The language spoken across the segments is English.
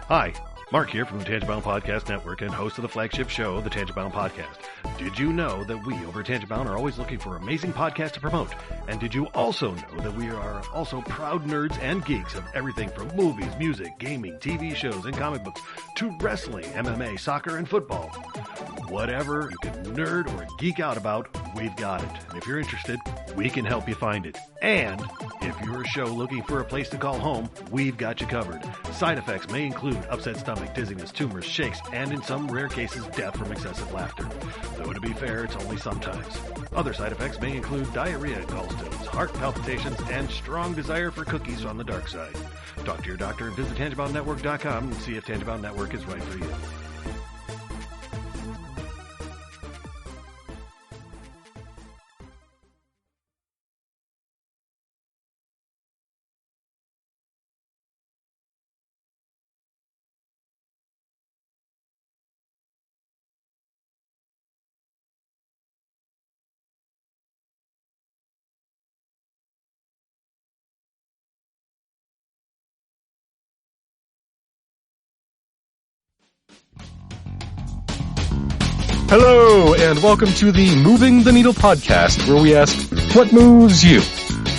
Hi, Mark here from the Tangibound Podcast Network and host of the flagship show, the Tangibound Podcast. Did you know that we over at Tangibound are always looking for amazing podcasts to promote? And did you also know that we are also proud nerds and geeks of everything from movies, music, gaming, TV shows, and comic books to wrestling, MMA, soccer, and football? Whatever you can nerd or geek out about, we've got it. And if you're interested, we can help you find it. And if you're a show looking for a place to call home, we've got you covered. Side effects may include upset stomach, dizziness, tumors, shakes, and in some rare cases, death from excessive laughter. Though to be fair, it's only sometimes. Other side effects may include diarrhea, gallstones, heart palpitations, and strong desire for cookies on the dark side. Talk to your doctor and visit TangiboundNetwork.com and see if Tangibound Network is right for you. Hello, and welcome to the Moving the Needle podcast, where we ask, what moves you?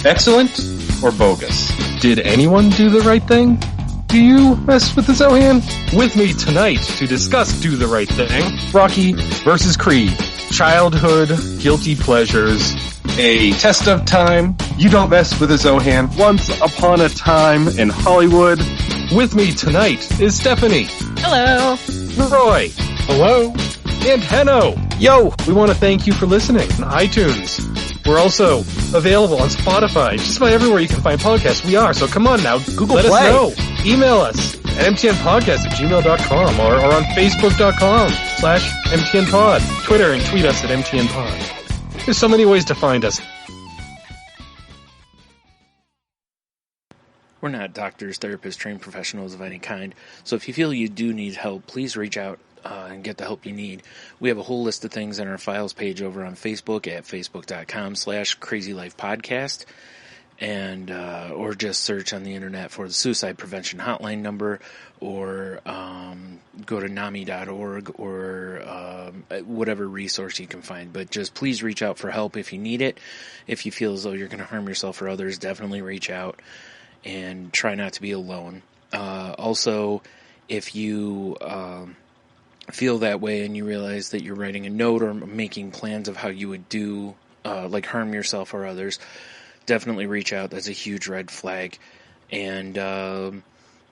Excellent or bogus? Did anyone do the right thing? Do you mess with the Zohan? With me tonight to discuss Do the Right Thing, Rocky vs. Creed, childhood, guilty pleasures, a test of time, you don't mess with the Zohan, once upon a time in Hollywood. With me tonight is Stephanie. Hello. Roy. Hello. And Henno. Yo, we want to thank you for listening on iTunes. We're also available on Spotify, just about everywhere you can find podcasts. We are, so come on now, Google let Play. us know. Email us at mtnpodcast@gmail.com or on facebook.com/mtnpod. Twitter and tweet us at mtnpod. There's so many ways to find us. We're not doctors, therapists, trained professionals of any kind, so if you feel you do need help, please reach out and get the help you need. We have a whole list of things on our files page over on Facebook at facebook.com/crazylifepodcast, and or just search on the internet for the suicide prevention hotline number, or go to NAMI.org or whatever resource you can find. But just please reach out for help if you need it. If you feel as though you're going to harm yourself or others, definitely reach out and try not to be alone. Also, if you feel that way and you realize that you're writing a note or making plans of how you would do, like harm yourself or others, definitely reach out. That's a huge red flag. And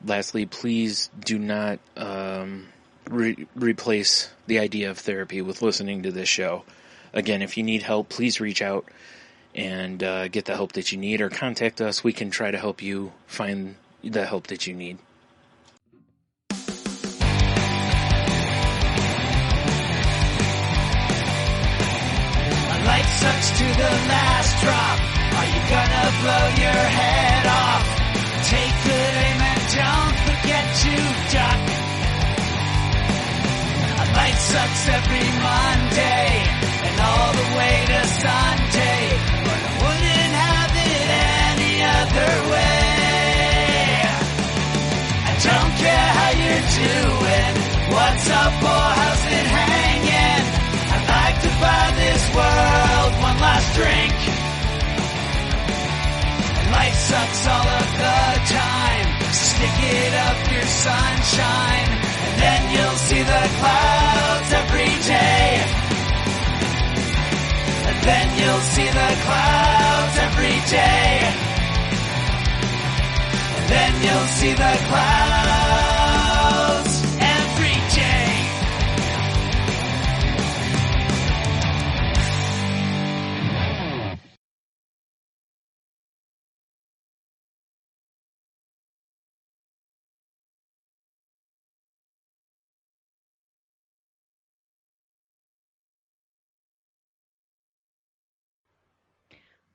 lastly, please do not replace the idea of therapy with listening to this show. Again, if you need help, please reach out and get the help that you need, or contact us. We can try to help you find the help that you need. Life sucks to the last drop. Are you gonna blow your head off? Take good aim and don't forget to duck. Life sucks every Monday and all the way to Sunday, but I wouldn't have it any other way. I don't care how you're doing, what's up or how's it hanging. I'd like to buy this world one last drink. Life sucks all of the time, stick it up your sunshine, and then you'll see the clouds every day. And then you'll see the clouds every day. And then you'll see the clouds every day.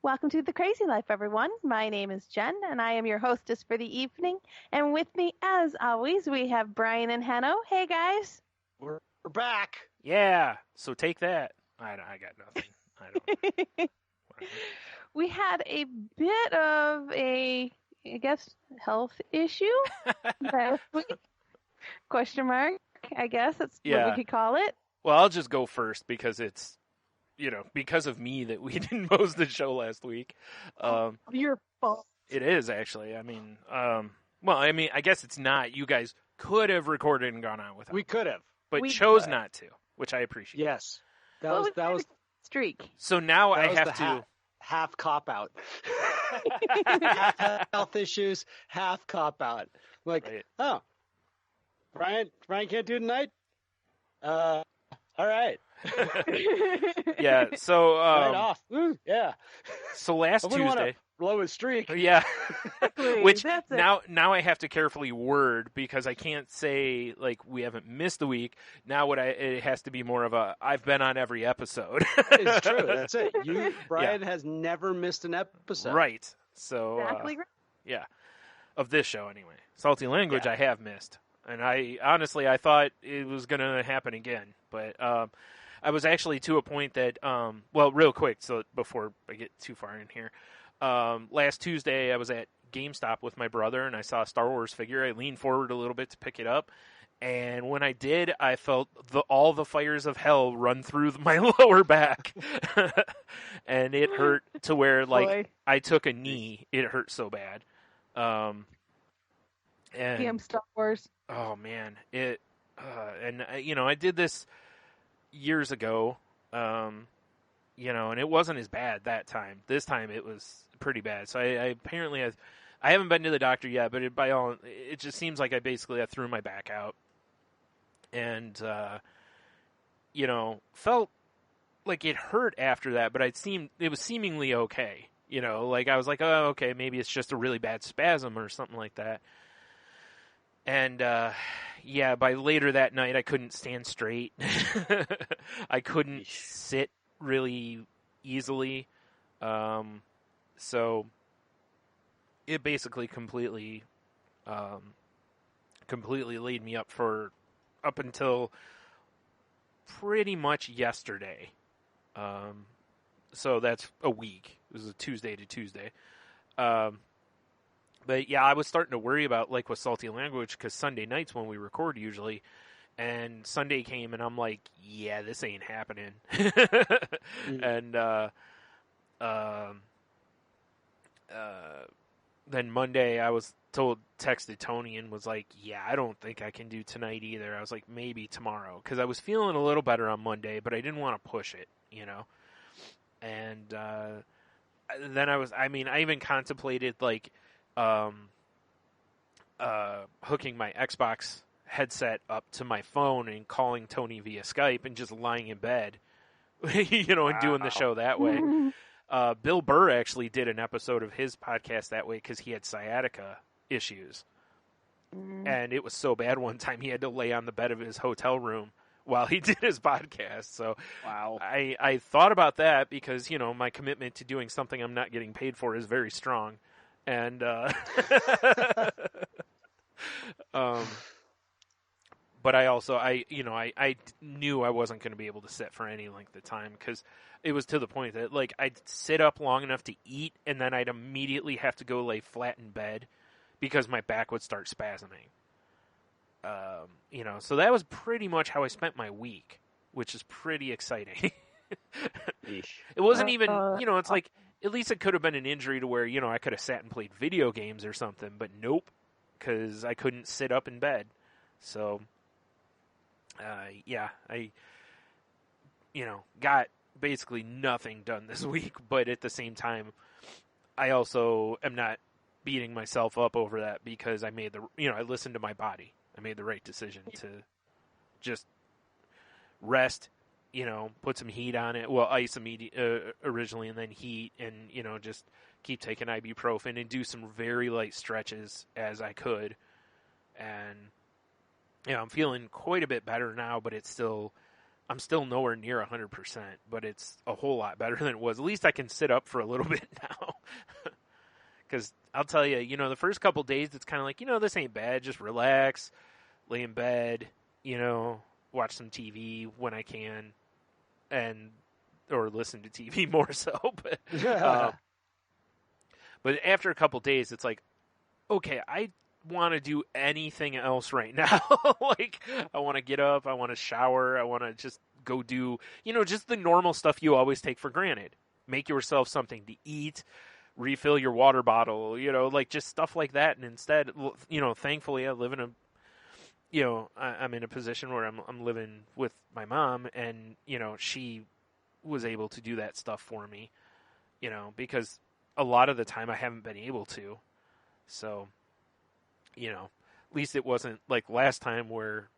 Welcome to The Crazy Life, everyone. My name is Jen, and I am your hostess for the evening. And with me, as always, we have Brian and Henno. Hey, guys. We're back. Yeah. So take that. I got nothing. I don't. We had a bit of a, I guess, health issue last week. Question mark? I guess that's Yeah. what we could call it. Well, I'll just go first because it's, because of me that we didn't post the show last week. Your fault. It is actually. I guess it's not. You guys could have recorded and gone on with it, We could have. but we chose could. not to, which I appreciate. Yes. What That was the streak? So now I was have the to. half cop out. Half health issues, half cop out. Like, Right. oh, Brian can't do tonight. All right. Yeah. So Night off. Woo, yeah. so last I wouldn't want Tuesday. to blow his streak. Yeah. Exactly, Which that's it. now I have to carefully word because I can't say like we haven't missed a week. Now it has to be more of a I've been on every episode. It's true. That's it. Brian has never missed an episode. Right. So Exactly. yeah, of this show anyway. Salty Language Yeah. I have missed, and I honestly thought it was gonna happen again, but I was actually to a point that real quick, so before I get too far in here, last Tuesday I was at GameStop with my brother and I saw a Star Wars figure. I leaned forward a little bit to pick it up, and when I did, I felt all the fires of hell run through my lower back, and it hurt to where like Boy. I took a knee. It hurt so bad. And Damn Star Wars. oh man, it I did this years ago, and it wasn't as bad that time. This time it was pretty bad. So I haven't been to the doctor yet, but it just seems like I threw my back out, and felt like it hurt after that, but it was seemingly okay. Like I was like, oh, okay, maybe it's just a really bad spasm or something like that. And by later that night, I couldn't stand straight. I couldn't sit really easily. So it basically completely laid me up until pretty much yesterday. So that's a week. It was a Tuesday to Tuesday. But yeah, I was starting to worry about like with Salty Language because Sunday nights when we record usually, and Sunday came and I'm like, yeah, this ain't happening. And then Monday I was texted Tony and was like, yeah, I don't think I can do tonight either. I was like, maybe tomorrow because I was feeling a little better on Monday, but I didn't want to push it, And then I even contemplated like hooking my Xbox headset up to my phone and calling Tony via Skype and just lying in bed, and doing the show that way. Bill Burr actually did an episode of his podcast that way because he had sciatica issues. And it was so bad one time he had to lay on the bed of his hotel room while he did his podcast. So Wow. I thought about that because, my commitment to doing something I'm not getting paid for is very strong. And but I also I knew I wasn't going to be able to sit for any length of time because it was to the point that like I'd sit up long enough to eat and then I'd immediately have to go lay flat in bed because my back would start spasming. So that was pretty much how I spent my week, which is pretty exciting. It wasn't even, it's like, at least it could have been an injury to where, I could have sat and played video games or something, but nope, because I couldn't sit up in bed. So, I, got basically nothing done this week, but at the same time, I also am not beating myself up over that because I made I listened to my body. I made the right decision to just rest, put some heat on it. Well, ice originally and then heat and, just keep taking ibuprofen and do some very light stretches as I could. And, I'm feeling quite a bit better now, but I'm still nowhere near 100%, but it's a whole lot better than it was. At least I can sit up for a little bit now. Because I'll tell you, the first couple days, it's kind of like, this ain't bad. Just relax, lay in bed, watch some TV when I can, or listen to TV more so. But after a couple days, it's like, okay, I want to do anything else right now. Like, I want to get up, I want to shower, I want to just go do, just the normal stuff you always take for granted. Make yourself something to eat, refill your water bottle, like just stuff like that. And instead, thankfully I live in I'm in a position where I'm living with my mom, and, she was able to do that stuff for me, because a lot of the time I haven't been able to. So, at least it wasn't like last time where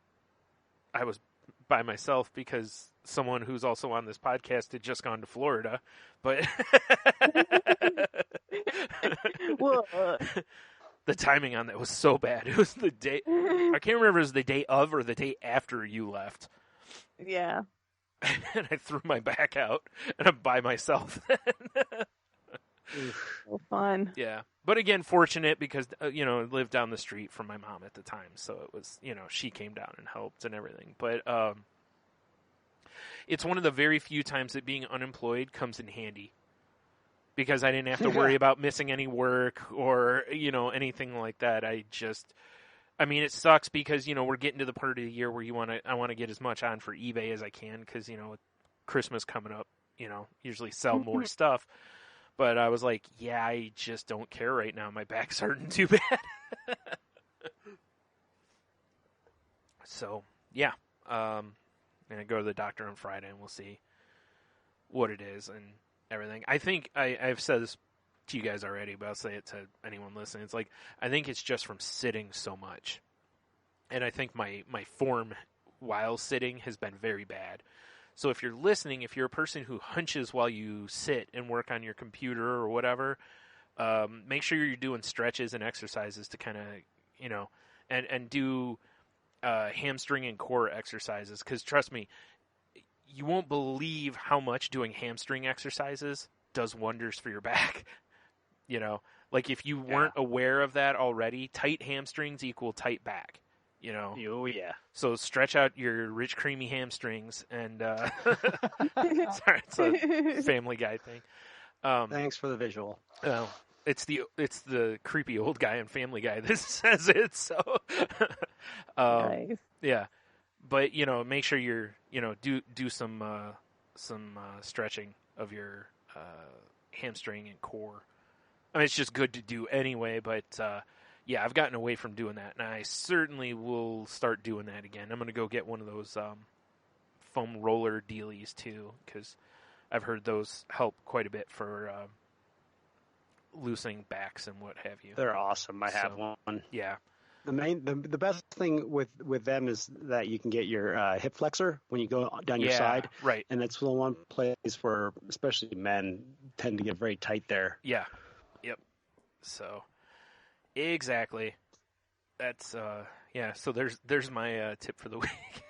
I was by myself because someone who's also on this podcast had just gone to Florida. But the timing on that was so bad. It was the day, I can't remember if it was the day of or the day after you left. Yeah. And I threw my back out, and I'm by myself. So fun. Yeah. But again, fortunate because, I lived down the street from my mom at the time. So it was, she came down and helped and everything. But it's one of the very few times that being unemployed comes in handy. Because I didn't have to worry about missing any work or, anything like that. It sucks because, we're getting to the part of the year where I want to get as much on for eBay as I can because, with Christmas coming up, usually sell more stuff. But I was like, yeah, I just don't care right now. My back's hurting too bad. So, yeah. I'm going to go to the doctor on Friday and we'll see what it is and everything. I think I've said this to you guys already, but I'll say it to anyone listening. It's like, I think it's just from sitting so much. And I think my form while sitting has been very bad. So if you're listening, if you're a person who hunches while you sit and work on your computer or whatever, make sure you're doing stretches and exercises to kind of, and do hamstring and core exercises. Because trust me, you won't believe how much doing hamstring exercises does wonders for your back. Like if you weren't aware of that already, tight hamstrings equal tight back. Oh, yeah. So stretch out your rich, creamy hamstrings, and sorry, it's a Family Guy thing. Thanks for the visual. Well, it's the creepy old guy in Family Guy that says it. So, Nice. yeah, but make sure you're do some stretching of your hamstring and core. I mean, it's just good to do anyway, but. Yeah, I've gotten away from doing that, and I certainly will start doing that again. I'm going to go get one of those foam roller dealies, too, because I've heard those help quite a bit for loosening backs and what have you. They're awesome. I have one. Yeah. The best thing with them is that you can get your hip flexor when you go down your side. Right. And that's the one place where especially men tend to get very tight there. Yeah. Yep. So... Exactly. That's yeah. So there's my tip for the week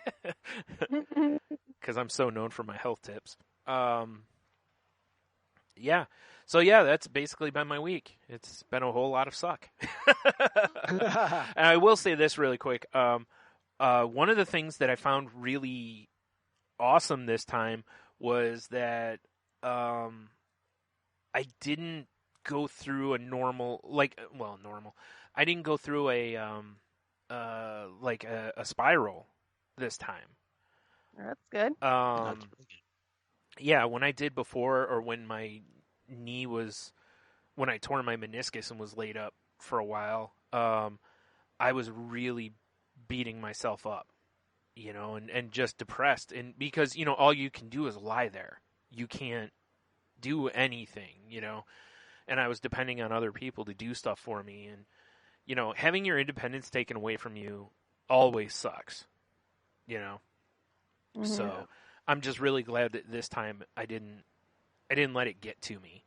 because I'm so known for my health tips. Yeah. So yeah, that's basically been my week. It's been a whole lot of suck. And I will say this really quick. One of the things that I found really awesome this time was that I didn't go through a normal. I didn't go through a spiral this time. That's good. Yeah, when I did before, or when my knee was, when I tore my meniscus and was laid up for a while, I was really beating myself up, and just depressed, and because all you can do is lie there. You can't do anything, and I was depending on other people to do stuff for me. And, having your independence taken away from you always sucks, Mm-hmm. So I'm just really glad that this time I didn't let it get to me,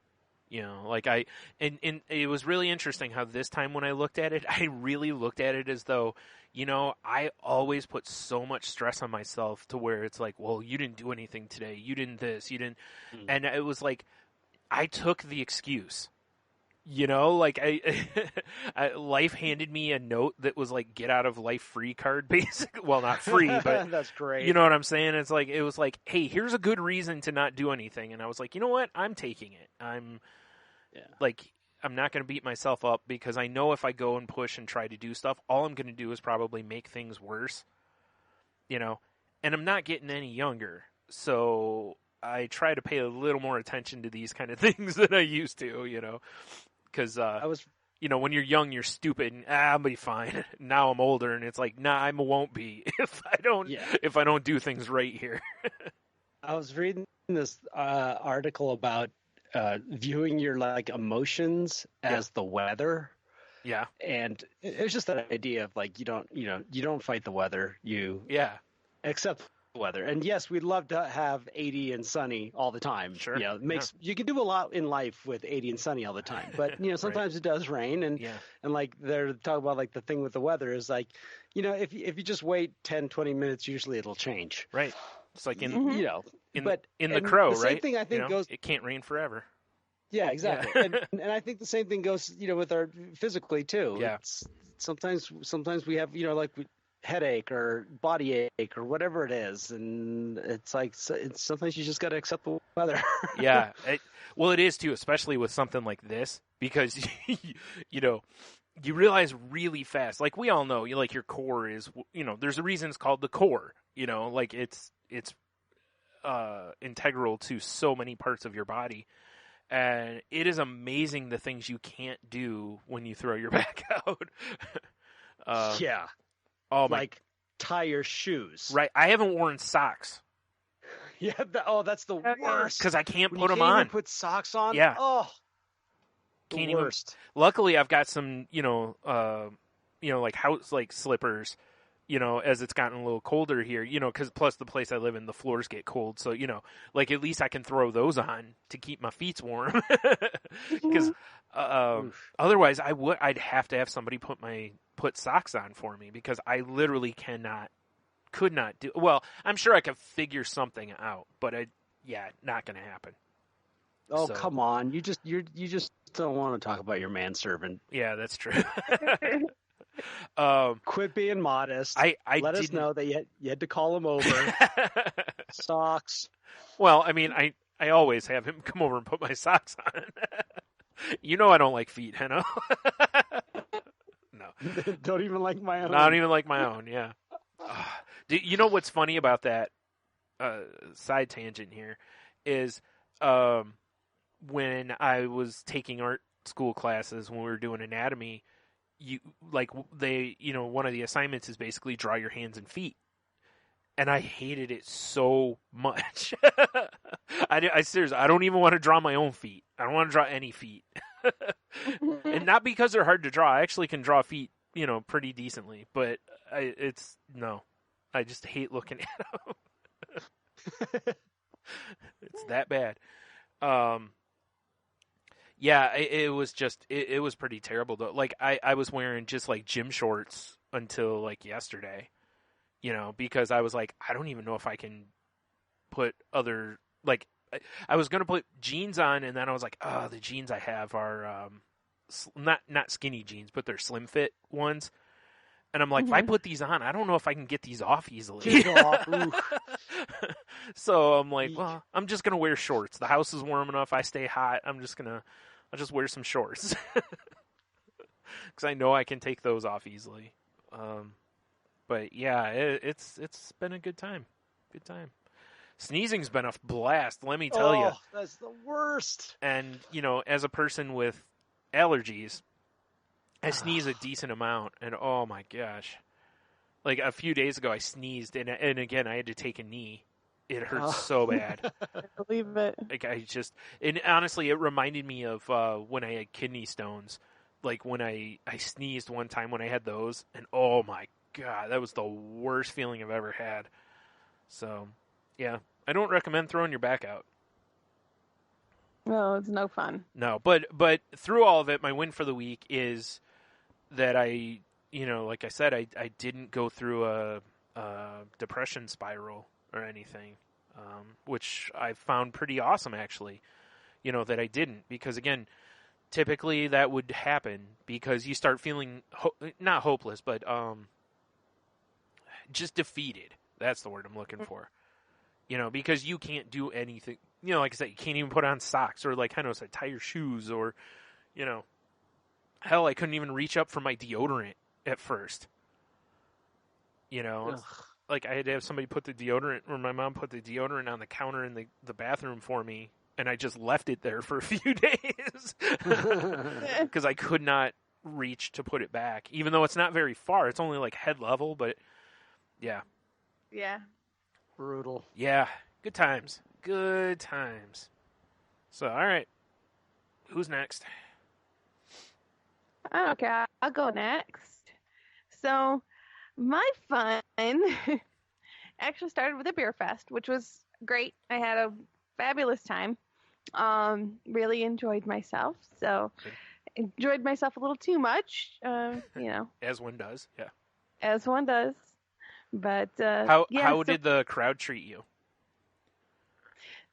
and it was really interesting how this time when I looked at it, I really looked at it as though, I always put so much stress on myself to where it's like, well, you didn't do anything today. You didn't this, you didn't. And it was like, I took the excuse, life handed me a note that was like, get out of life free card, basically. Well, not free, but that's great. You know what I'm saying? It's like, it was like, hey, here's a good reason to not do anything. And I was like, you know what? I'm taking it. I'm I'm not going to beat myself up because I know if I go and push and try to do stuff, all I'm going to do is probably make things worse, you know, and I'm not getting any younger. So I try to pay a little more attention to these kind of things than I used to, you know, because, you know, when you're young, you're stupid and I'll be fine. Now I'm older and it's like, nah, I won't be if I don't do things right here. I was reading this article about viewing your like emotions as the weather. Yeah. And it's just that idea of like, you don't fight the weather, you accept the weather. And yes, we'd love to have 80 and sunny all the time. Sure. You know, you can do a lot in life with 80 and sunny all the time, but you know, sometimes it does rain and like they're talking about like the thing with the weather is like, you know, if you just wait 10, 20 minutes, usually it'll change. Right. It's like in The Crow, the right? Same thing I think goes. It can't rain forever. Yeah, exactly. Yeah. and I think the same thing goes, you know, with our physically too. Yeah. Sometimes we have, you know, like headache or body ache or whatever it is, and it's like sometimes you just got to accept the weather. Yeah. Well, it is too, especially with something like this, because you know. You realize really fast, like we all know, like your core is, you know, there's a reason it's called the core, you know, like it's integral to so many parts of your body. And it is amazing the things you can't do when you throw your back out. Yeah. Oh my. Like tie your shoes. Right. I haven't worn socks. Yeah. That's the worst. Because I can't when put them you can't on. Even put socks on. Yeah. Oh. Can't worst. Even. Luckily, I've got some, like house like slippers, you know, as it's gotten a little colder here, you know, because plus the place I live in, the floors get cold, so you know, like at least I can throw those on to keep my feet warm. Because otherwise, I'd have to have somebody put socks on for me because I literally could not do. Well, I'm sure I could figure something out, but not going to happen. Oh, come on. You just don't want to talk about your manservant. Yeah, that's true. Quit being modest. Let us know that you had to call him over. Socks. Well, I mean, I always have him come over and put my socks on. You know I don't like feet, Henno. No. Don't even like my own. No, I don't even like my own, yeah. You know what's funny about that side tangent here is when I was taking art school classes when we were doing anatomy, one of the assignments is basically draw your hands and feet. And I hated it so much. I seriously, I don't even want to draw my own feet. I don't want to draw any feet. And not because they're hard to draw. I actually can draw feet, you know, pretty decently. But I just hate looking at them. It's that bad. Yeah, it was just, it was pretty terrible though. Like I was wearing just like gym shorts until like yesterday, you know, because I was like, I don't even know if I can put other, like I was going to put jeans on and then I was like, oh, the jeans I have are, not skinny jeans, but they're slim fit ones. And I'm like, if I put these on, I don't know if I can get these off easily. So I'm like, well, I'm just going to wear shorts. The house is warm enough. I stay hot. I'll just wear some shorts. Because I know I can take those off easily. But yeah, it's been a good time. Good time. Sneezing's been a blast, let me tell you. That's the worst. And, you know, as a person with allergies, I sneeze a decent amount, and oh my gosh. Like a few days ago I sneezed, and again I had to take a knee. It hurts so bad. I believe it. Like and honestly it reminded me of when I had kidney stones. Like when I sneezed one time when I had those, and oh my god, that was the worst feeling I've ever had. So, yeah, I don't recommend throwing your back out. No, it's no fun. No, but through all of it, my win for the week is that I, you know, like I said, I didn't go through a depression spiral or anything, which I found pretty awesome, actually, you know, that I didn't. Because, again, typically that would happen because you start feeling, not hopeless, but just defeated. That's the word I'm looking for. You know, because you can't do anything. You know, like I said, you can't even put on socks or, like Henno said, tie your shoes or, you know, Hell, I couldn't even reach up for my deodorant at first. You know, Ugh. like I had to have somebody put the deodorant, or my mom put the deodorant on the counter in the bathroom for me, and I just left it there for a few days because I could not reach to put it back, even though it's not very far. It's only like head level, but yeah. Yeah. Brutal. Yeah, good times. Good times. So, all right. Who's next? Okay, I'll go next. So, my fun actually started with a beer fest, which was great. I had a fabulous time. Really enjoyed myself. So, enjoyed myself a little too much. You know, As one does, yeah. as one does. But How yeah, so did the crowd treat you?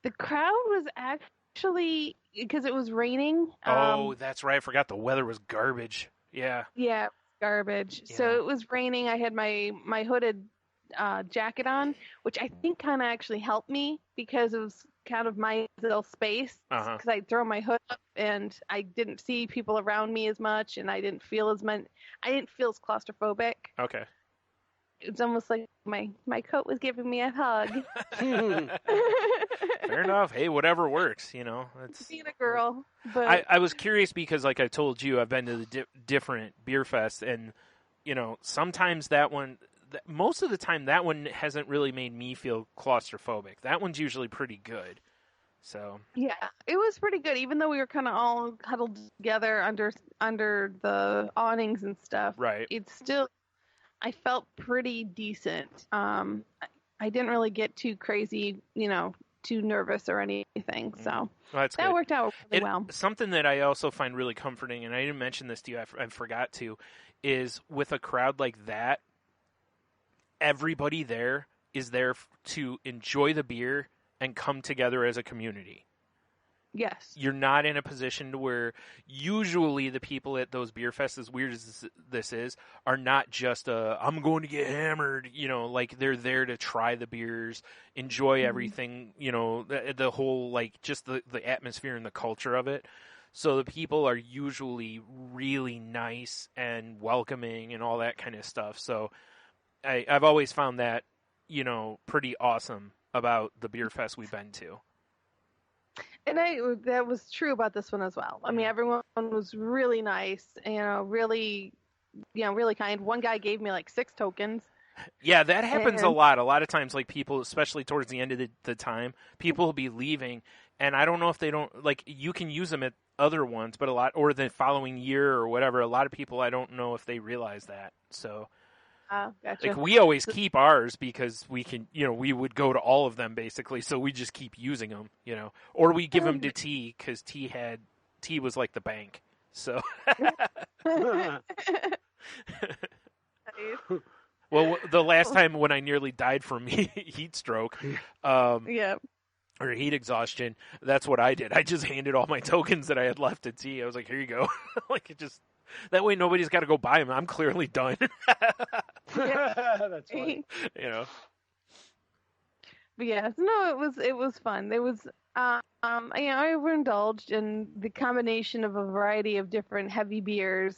the crowd was actually, because it was raining. Oh, that's right. I forgot the weather was garbage. Yeah. Yeah, garbage. So Yeah. it was raining. I had my hooded jacket on, which I think kind of actually helped me because it was kind of my little space. Uh-huh. Because I'd throw my hood up and I didn't see people around me as much, and I didn't feel as claustrophobic. Okay. It's almost like my coat was giving me a hug. Fair enough. Hey, whatever works, you know. It's Being a girl, but I was curious because, like I told you, I've been to the different beer fests, and you know, sometimes most of the time, that one hasn't really made me feel claustrophobic. That one's usually pretty good. So yeah, it was pretty good. Even though we were kind of all huddled together under the awnings and stuff, right. it's still, I felt pretty decent. I didn't really get too crazy, you know, too nervous or anything. So Well, that's that good. worked out really well. Something that I also find really comforting, and I didn't mention this to you, I forgot to, is with a crowd like that, everybody there is there to enjoy the beer and come together as a community. Yes. You're not in a position to where usually the people at those beer fests, as weird as this is, are not just I'm going to get hammered, you know, like they're there to try the beers, enjoy everything, you know, the whole, like, just the atmosphere and the culture of it. So the people are usually really nice and welcoming and all that kind of stuff. So I've always found that, you know, pretty awesome about the beer fest we've been to. And that was true about this one as well. I mean, everyone was really nice, really kind. One guy gave me like 6 tokens. Yeah, that happens a And- lot. A lot of times, like, people, especially towards the end of the time, people will be leaving, and I don't know if they don't, like, you can use them at other ones, but or the following year or whatever, a lot of people, I don't know if they realize that. So, Gotcha. like, we always keep ours because we can, you know, we would go to all of them basically, so we just keep using them, you know, or we give them to T because T was like the bank. So, well, the last time when I nearly died from heat stroke, Yeah. or heat exhaustion, that's what I did. I just handed all my tokens that I had left to T. I was like, "Here you go." Like, it just that way nobody's got to go buy them. I'm clearly done. That's funny. You know. But yeah, no, it was fun. It was I overindulged in the combination of a variety of different heavy beers.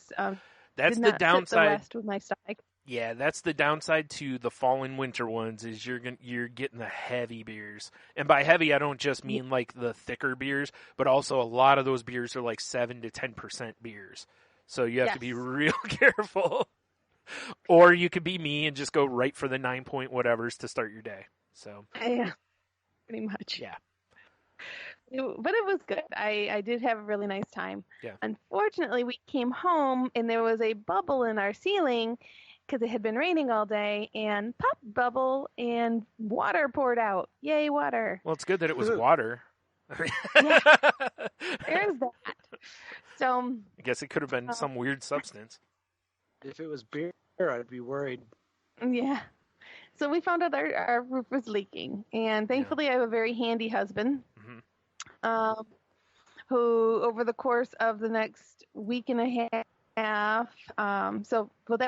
That's did the not sit downside. the rest with my stomach. Yeah, that's the downside to the fall and winter ones is you're getting the heavy beers. And by heavy, I don't just mean like the thicker beers, but also a lot of those beers are like 7 to 10% beers. So you have to be real careful. Or you could be me and just go right for the 9 whatevers to start your day. So Yeah, pretty much. Yeah. But it was good. I did have a really nice time. Yeah. Unfortunately, we came home and there was a bubble in our ceiling because it had been raining all day, and pop bubble and water poured out. Yay, water. Well, it's good that it was water. There's that. So I guess it could have been some weird substance. If it was beer, I'd be worried. yeah. So we found out our roof was leaking, and thankfully I have a very handy husband who, over the course of the next week and a half, that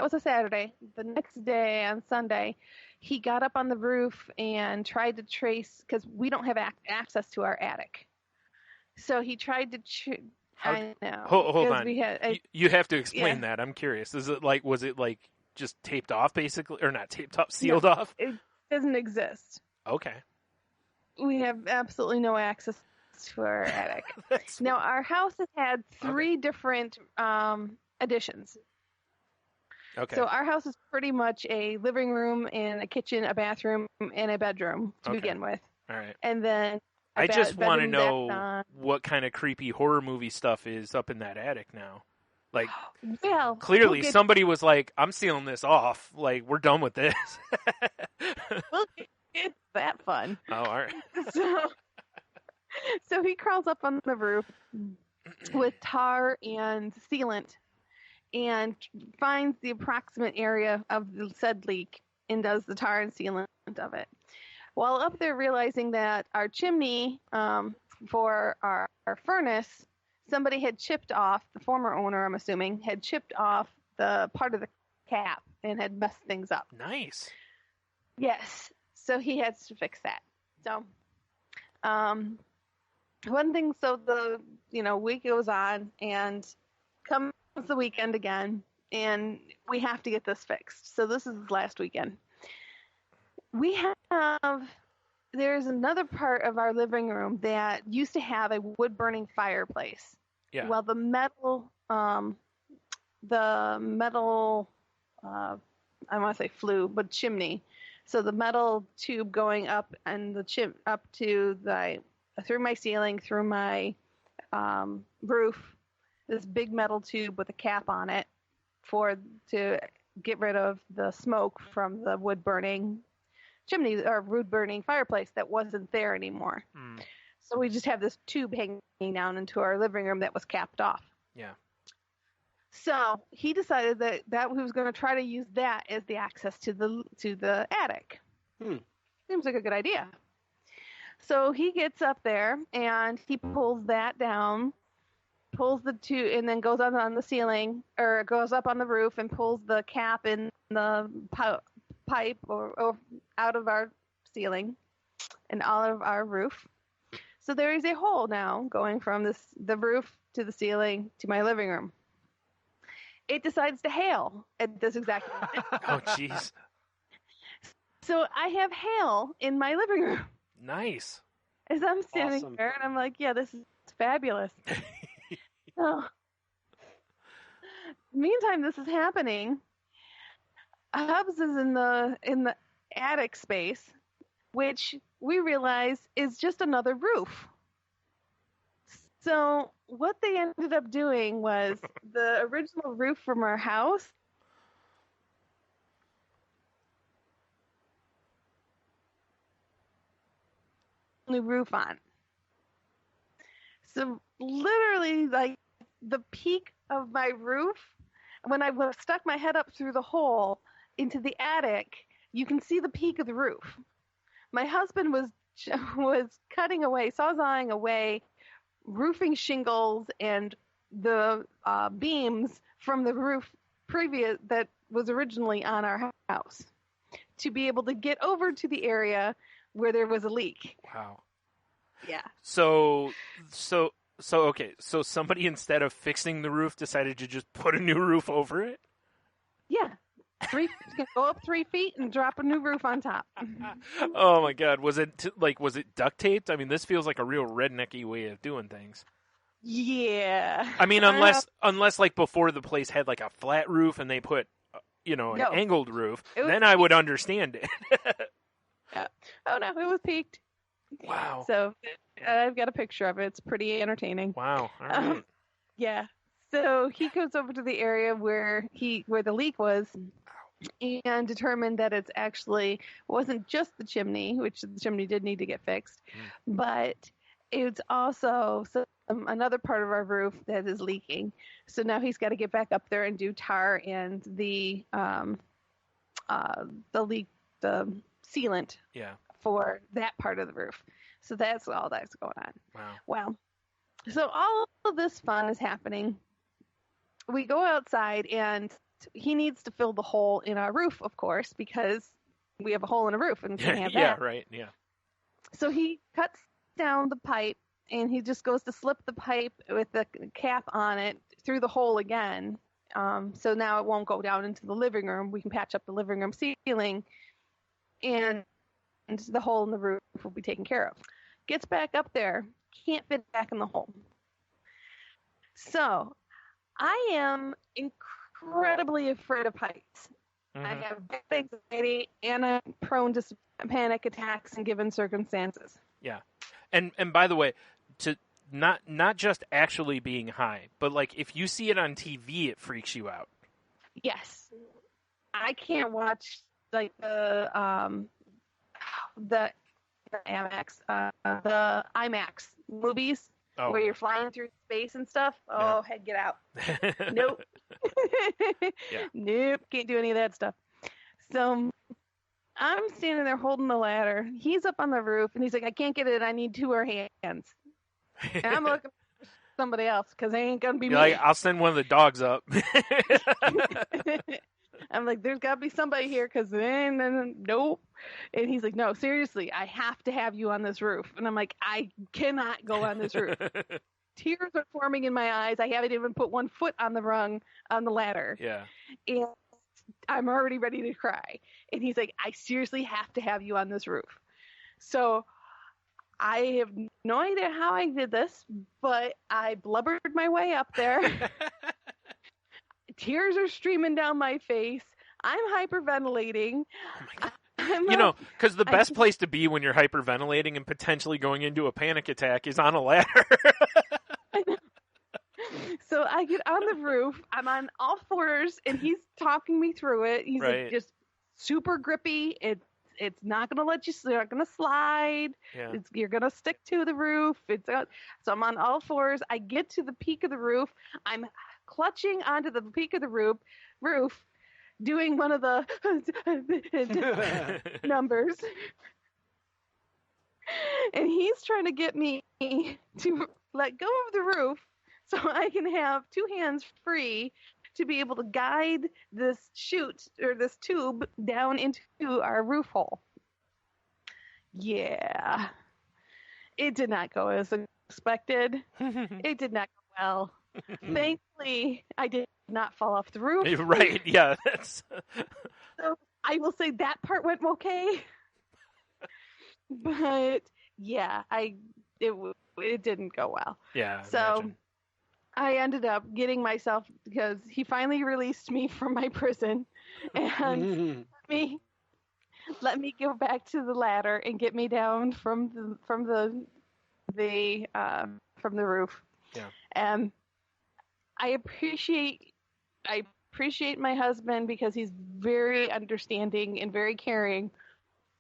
was a Saturday. The next day, on Sunday, he got up on the roof and tried to trace, because we don't have access to our attic. So he tried to I know. Hold 'Cause on. we had, You have to explain yeah. that. I'm curious. Was it like just taped off basically, or not taped off, sealed off? It doesn't exist. Okay. We have absolutely no access to our attic. That's Now, our house has had 3 different additions. okay. So our house is pretty much a living room and a kitchen, a bathroom, and a bedroom to Okay. begin with. All right. And then a I just want to bedroom know back on. what kind of creepy horror movie stuff is up in that attic now. Like, Well, clearly we'll get, somebody was like, I'm sealing this off. Like, we're done with this. we'll get that fun. Oh, all right. So he crawls up on the roof with tar and sealant and finds the approximate area of the said leak and does the tar and sealant of it. While up there realizing that our chimney for our furnace, somebody had chipped off, the former owner, I'm assuming, had chipped off the part of the cap and had messed things up. Nice. Yes. So he has to fix that. So, one thing, so the, week goes on and comes the weekend again and we have to get this fixed. So this is last weekend. There's another part of our living room that used to have a wood burning fireplace. Yeah. Well, the metal, I want to say flue, but chimney. So the metal tube going up and the up to through my ceiling, through my roof, this big metal tube with a cap on it to get rid of the smoke from the wood burning chimney or wood burning fireplace that wasn't there anymore. Mm. So we just have this tube hanging down into our living room that was capped off. Yeah. So he decided that he was going to try to use that as the access to the attic. Seems like a good idea. So he gets up there and he pulls that down, pulls the tube, and then goes up on the ceiling or goes up on the roof and pulls the cap in the pipe or out of our ceiling and all of our roof. So there is a hole now going from the roof to the ceiling to my living room. It decides to hail at this exact moment. Oh, jeez. So I have hail in my living room. Nice. As I'm standing Awesome. there, and I'm like, yeah, this is fabulous. So, meantime, this is happening. Hubs is in the attic space, which we realize is just another roof. So what they ended up doing was the original roof from our house new roof on. So literally, like the peak of my roof, when I stuck my head up through the hole into the attic, you can see the peak of the roof. My husband was cutting away, sawzawing away roofing shingles and the beams from the roof previous that was originally on our house to be able to get over to the area where there was a leak. Wow. Yeah. So okay. So somebody, instead of fixing the roof, decided to just put a new roof over it? Yeah. Go up 3 feet and drop a new roof on top. Oh my God. Was it duct taped? I mean, this feels like a real rednecky way of doing things. Yeah. I mean, unless like before the place had like a flat roof and they put, an angled roof, then I would understand it. Yeah. Oh no, it was peaked. Wow. So I've got a picture of it. It's pretty entertaining. Wow. All right. Yeah. So he goes over to the area where the leak was and determined that it wasn't just the chimney, which the chimney did need to get fixed, but it's also another part of our roof that is leaking. So now he's got to get back up there and do tar and the sealant for that part of the roof. So that's all that's going on. Wow. Wow. So all of this fun is happening. We go outside and he needs to fill the hole in our roof, of course, because we have a hole in a roof and can't have that. Yeah, right. Yeah. So he cuts down the pipe and he just goes to slip the pipe with the cap on it through the hole again. So now it won't go down into the living room. We can patch up the living room ceiling, and the hole in the roof will be taken care of. Gets back up there, can't fit back in the hole. So I am incredibly afraid of heights. I have anxiety, and I'm prone to panic attacks in given circumstances. Yeah, and by the way, to not just actually being high, but like if you see it on TV, it freaks you out. Yes, I can't watch like the IMAX movies where you're flying through space and stuff. Oh, head, get out! Nope. Nope, can't do any of that stuff. So I'm standing there holding the ladder. He's up on the roof, and he's like, I can't get it. I need 2 more hands. And I'm looking for somebody else because they ain't going to be me. Like, I'll send one of the dogs up. I'm like, there's got to be somebody here because nope. And he's like, no, seriously, I have to have you on this roof. And I'm like, I cannot go on this roof. Tears are forming in my eyes. I haven't even put one foot on the rung on the ladder. Yeah. And I'm already ready to cry. And he's like, I seriously have to have you on this roof. So I have no idea how I did this, but I blubbered my way up there. Tears are streaming down my face. I'm hyperventilating. Oh my God. Because the best place to be when you're hyperventilating and potentially going into a panic attack is on a ladder. So I get on the roof. I'm on all fours, and he's talking me through it. He's like, just super grippy. It's not going to let you. You're not going to slide. Yeah. You're going to stick to the roof. So I'm on all fours. I get to the peak of the roof. I'm clutching onto the peak of the roof, doing one of the numbers. And he's trying to get me to let go of the roof so I can have 2 hands free to be able to guide this chute or this tube down into our roof hole. Yeah. It did not go as expected. It did not go well. Thankfully, I did not fall off the roof. Right, yeah. So I will say that part went okay. But yeah, it didn't go well. Yeah. So imagine. I ended up getting myself, because he finally released me from my prison and let me go back to the ladder and get me down from the roof. Yeah. And I appreciate my husband because he's very understanding and very caring,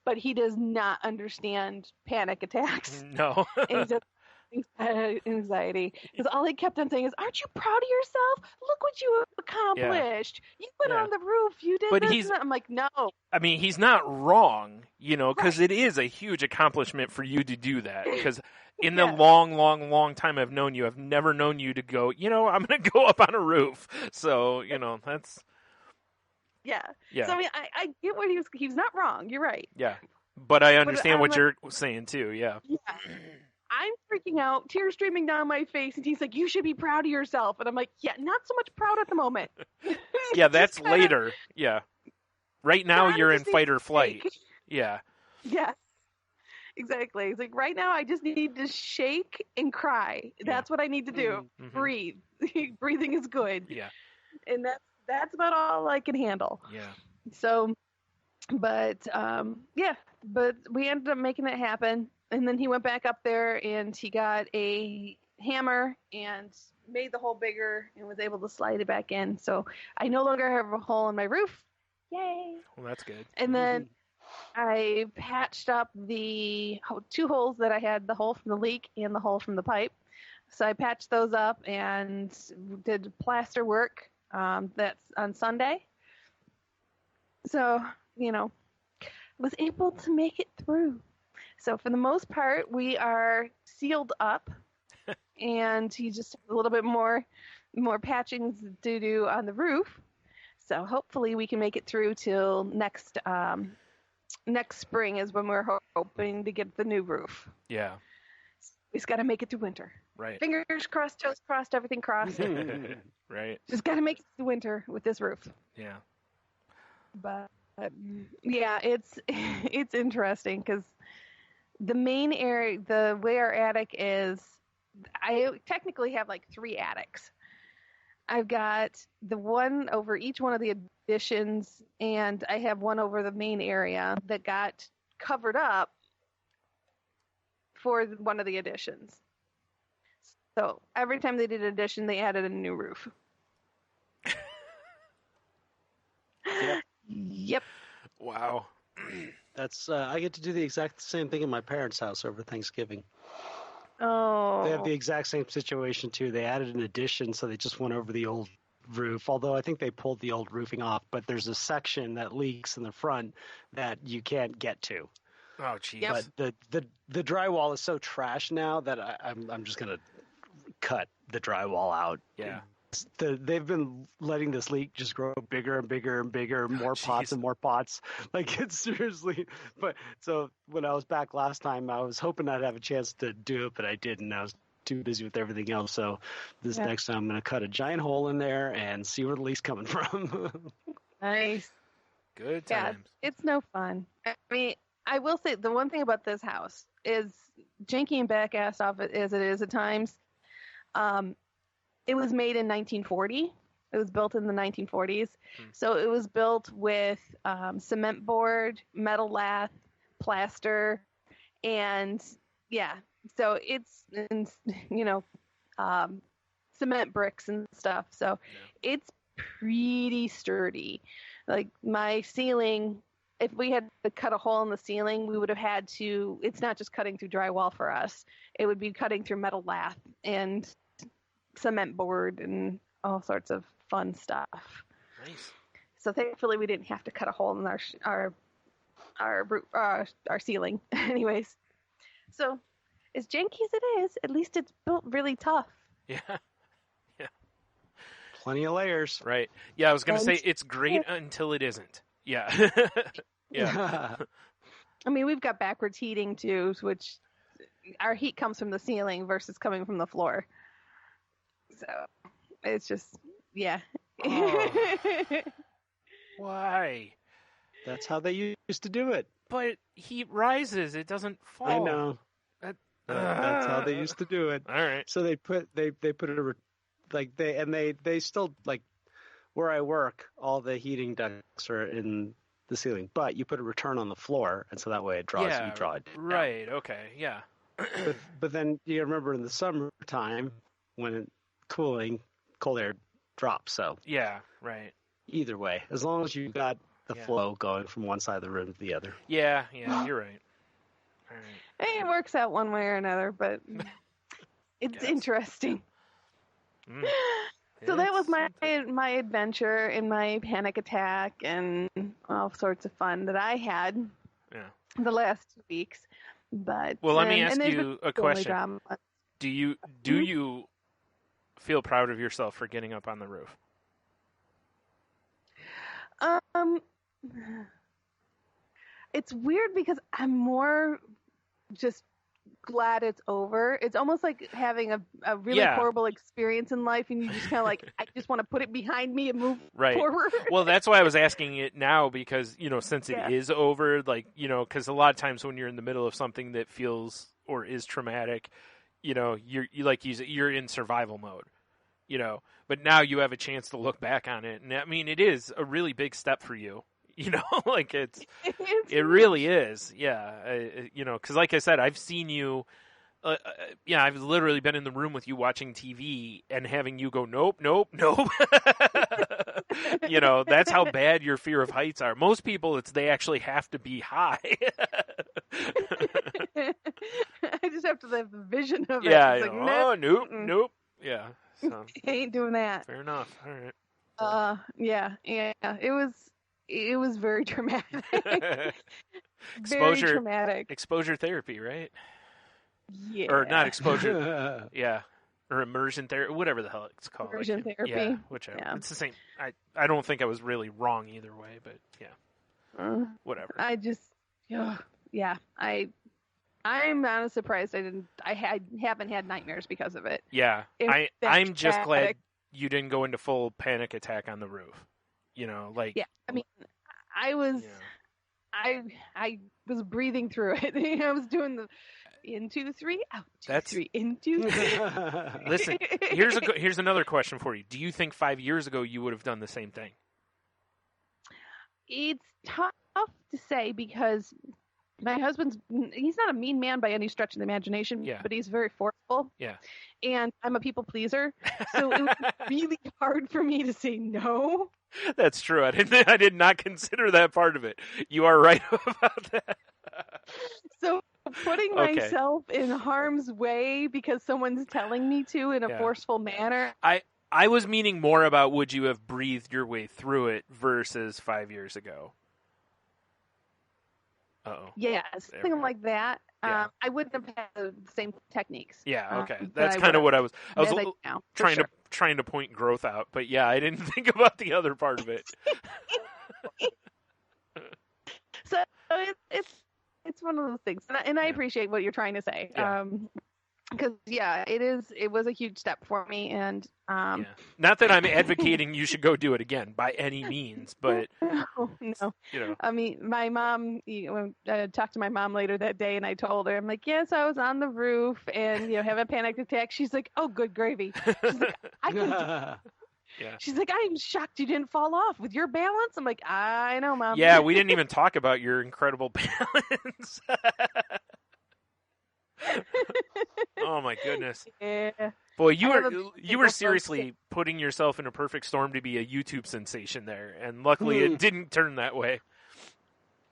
but he does not understand panic attacks. No. And he's just anxiety. Because all he kept on saying is, aren't you proud of yourself? Look what you accomplished. You went on the roof. You did this. I'm like, no. I mean, he's not wrong, because it is a huge accomplishment for you to do that. Because in the long time I've known you, I've never known you to go, I'm going to go up on a roof. So, that's... Yeah. So, I mean, I get what he was not wrong. You're right. Yeah. But I understand what you're saying, too. Yeah. Yeah. I'm freaking out, tears streaming down my face, and he's like, you should be proud of yourself. And I'm like, yeah, not so much proud at the moment. Yeah, that's later. Yeah. Right now, you're in fight or flight. Yeah. Yes. Exactly. It's like, right now, I just need to shake and cry. That's what I need to do. Mm-hmm. Breathe. Breathing is good. Yeah. And that's about all I can handle. Yeah. So, but we ended up making it happen. And then he went back up there and he got a hammer and made the hole bigger and was able to slide it back in. So I no longer have a hole in my roof. Yay. Well, that's good. And then I patched up the 2 holes that I had, the hole from the leak and the hole from the pipe. So I patched those up and did plaster work. That's on Sunday. So, was able to make it through. So for the most part, we are sealed up, and he just has a little bit more patching to do on the roof. So hopefully we can make it through till next spring is when we're hoping to get the new roof. Yeah. We just got to make it through winter. Right. Fingers crossed, toes crossed, everything crossed. Right. Just got to make it through winter with this roof. Yeah. But yeah, it's interesting because the main area, the way our attic is, I technically have like 3 attics. I've got the one over each one of the additions, and I have one over the main area that got covered up for one of the additions. So every time they did an addition, they added a new roof. Yep. Wow. That's I get to do the exact same thing in my parents' house over Thanksgiving. Oh. They have the exact same situation too. They added an addition, so they just went over the old roof. Although I think they pulled the old roofing off, but there's a section that leaks in the front that you can't get to. Oh, jeez. Yep. But the drywall is so trash now that I'm just gonna cut the drywall out. Yeah. They've been letting this leak just grow bigger and bigger and bigger, more pots and more pots. Like, it's seriously. But so when I was back last time, I was hoping I'd have a chance to do it, but I didn't. I was too busy with everything else. So this next time, I'm going to cut a giant hole in there and see where the leak's coming from. Nice. Good Yeah, times. it's no fun. I mean, I will say the one thing about this house is janky and back-assed off as it is at times. It was made in 1940. It was built in the 1940s. So it was built with cement board, metal lath, plaster, and yeah. So it's, cement bricks and stuff. So it's pretty sturdy. Like my ceiling, if we had to cut a hole in the ceiling, we would have had to, it's not just cutting through drywall for us. It would be cutting through metal lath and cement board and all sorts of fun stuff. Nice. So thankfully we didn't have to cut a hole in our ceiling. Anyways, so as janky as it is, at least it's built really tough. Yeah. Yeah. Plenty of layers. Right. Yeah, I was going to say it's great until it isn't. Yeah. Yeah. I mean, we've got backwards heating too, which our heat comes from the ceiling versus coming from the floor. So it's just, yeah. Oh. Why? That's how they used to do it. But heat rises; it doesn't fall. I know. That's how they used to do it. All right. So they put they still, like, where I work, all the heating ducts are in the ceiling, but you put a return on the floor, and so that way it draws. Yeah, you draw it down. right. Okay. Yeah. But then you remember in the summertime when cold air drops. So Yeah. Right. either way, as long as you got the flow going from one side of the room to the other. Yeah. Yeah. You're right. All right. It works out one way or another, but it's interesting. So that was my adventure and my panic attack and all sorts of fun that I had the last 2 weeks. But well, let me ask there's you been a question. drama. Do you feel proud of yourself for getting up on the roof? It's weird because I'm more just glad it's over. It's almost like having a really horrible experience in life, and you just kind of like, I just want to put it behind me and move forward. Well, that's why I was asking it now, because, since it is over, like, because a lot of times when you're in the middle of something that feels or is traumatic, you're in survival mode, but now you have a chance to look back on it. And I mean, it is a really big step for you. Like it really is. Yeah. Because like I said, I've seen you. I've literally been in the room with you watching TV and having you go, nope, nope, nope. That's how bad your fear of heights are. Most people, they actually have to be high. I just have to have the vision of it. Yeah. It's like, nope. Yeah. So, I ain't doing that. Fair enough. All right. Yeah. It was very traumatic. Very traumatic. Exposure therapy, right? Yeah. Or not exposure. Yeah. Or immersion therapy, whatever the hell it's called. Immersion therapy. Yeah, whichever. Yeah. It's the same. I don't think I was really wrong either way, but yeah. Whatever. I just, I I'm not surprised I haven't had nightmares because of it. Yeah, It's I'm just glad traumatic. you didn't go into full panic attack on the roof. Like Yeah, I mean, I was I was breathing through it. I was doing the 1, 2, 3, out, 2, That's- 3, 1, 2, 3. Listen, here's another question for you. Do you think 5 years ago you would have done the same thing? It's tough to say because my he's not a mean man by any stretch of the imagination, Yeah. but he's very forceful. Yeah. And I'm a people pleaser, so it was really hard for me to say no. That's true. I did not consider that part of it. You are right about that. So putting Okay. myself in harm's way because someone's telling me to in a Yeah. forceful manner. I was meaning more about would you have breathed your way through it versus 5 years ago. Uh-oh. Yeah, There something we go. like that. Yeah. I wouldn't have had the same techniques. Yeah, okay. that That's I kind of what would've I was as I do now, for trying sure. to point growth out, but yeah, I didn't think about the other part of it. So it's one of those things, and I Yeah. appreciate what you're trying to say. Yeah. Because it was a huge step for me, and Yeah. Not that I'm advocating you should go do it again by any means, but no. you know. I mean, my mom, I talked to my mom later that day, and I told her, I'm like, yes, I was on the roof and, have a panic attack. She's like, oh, good gravy. She's like, I can Yeah. She's like, I'm shocked you didn't fall off with your balance. I'm like, I know, Mom. Yeah, we didn't even talk about your incredible balance. Oh my goodness. Yeah. Boy, I have a you beautiful were seriously putting yourself in a perfect storm to be a YouTube sensation there, and luckily it didn't turn that way.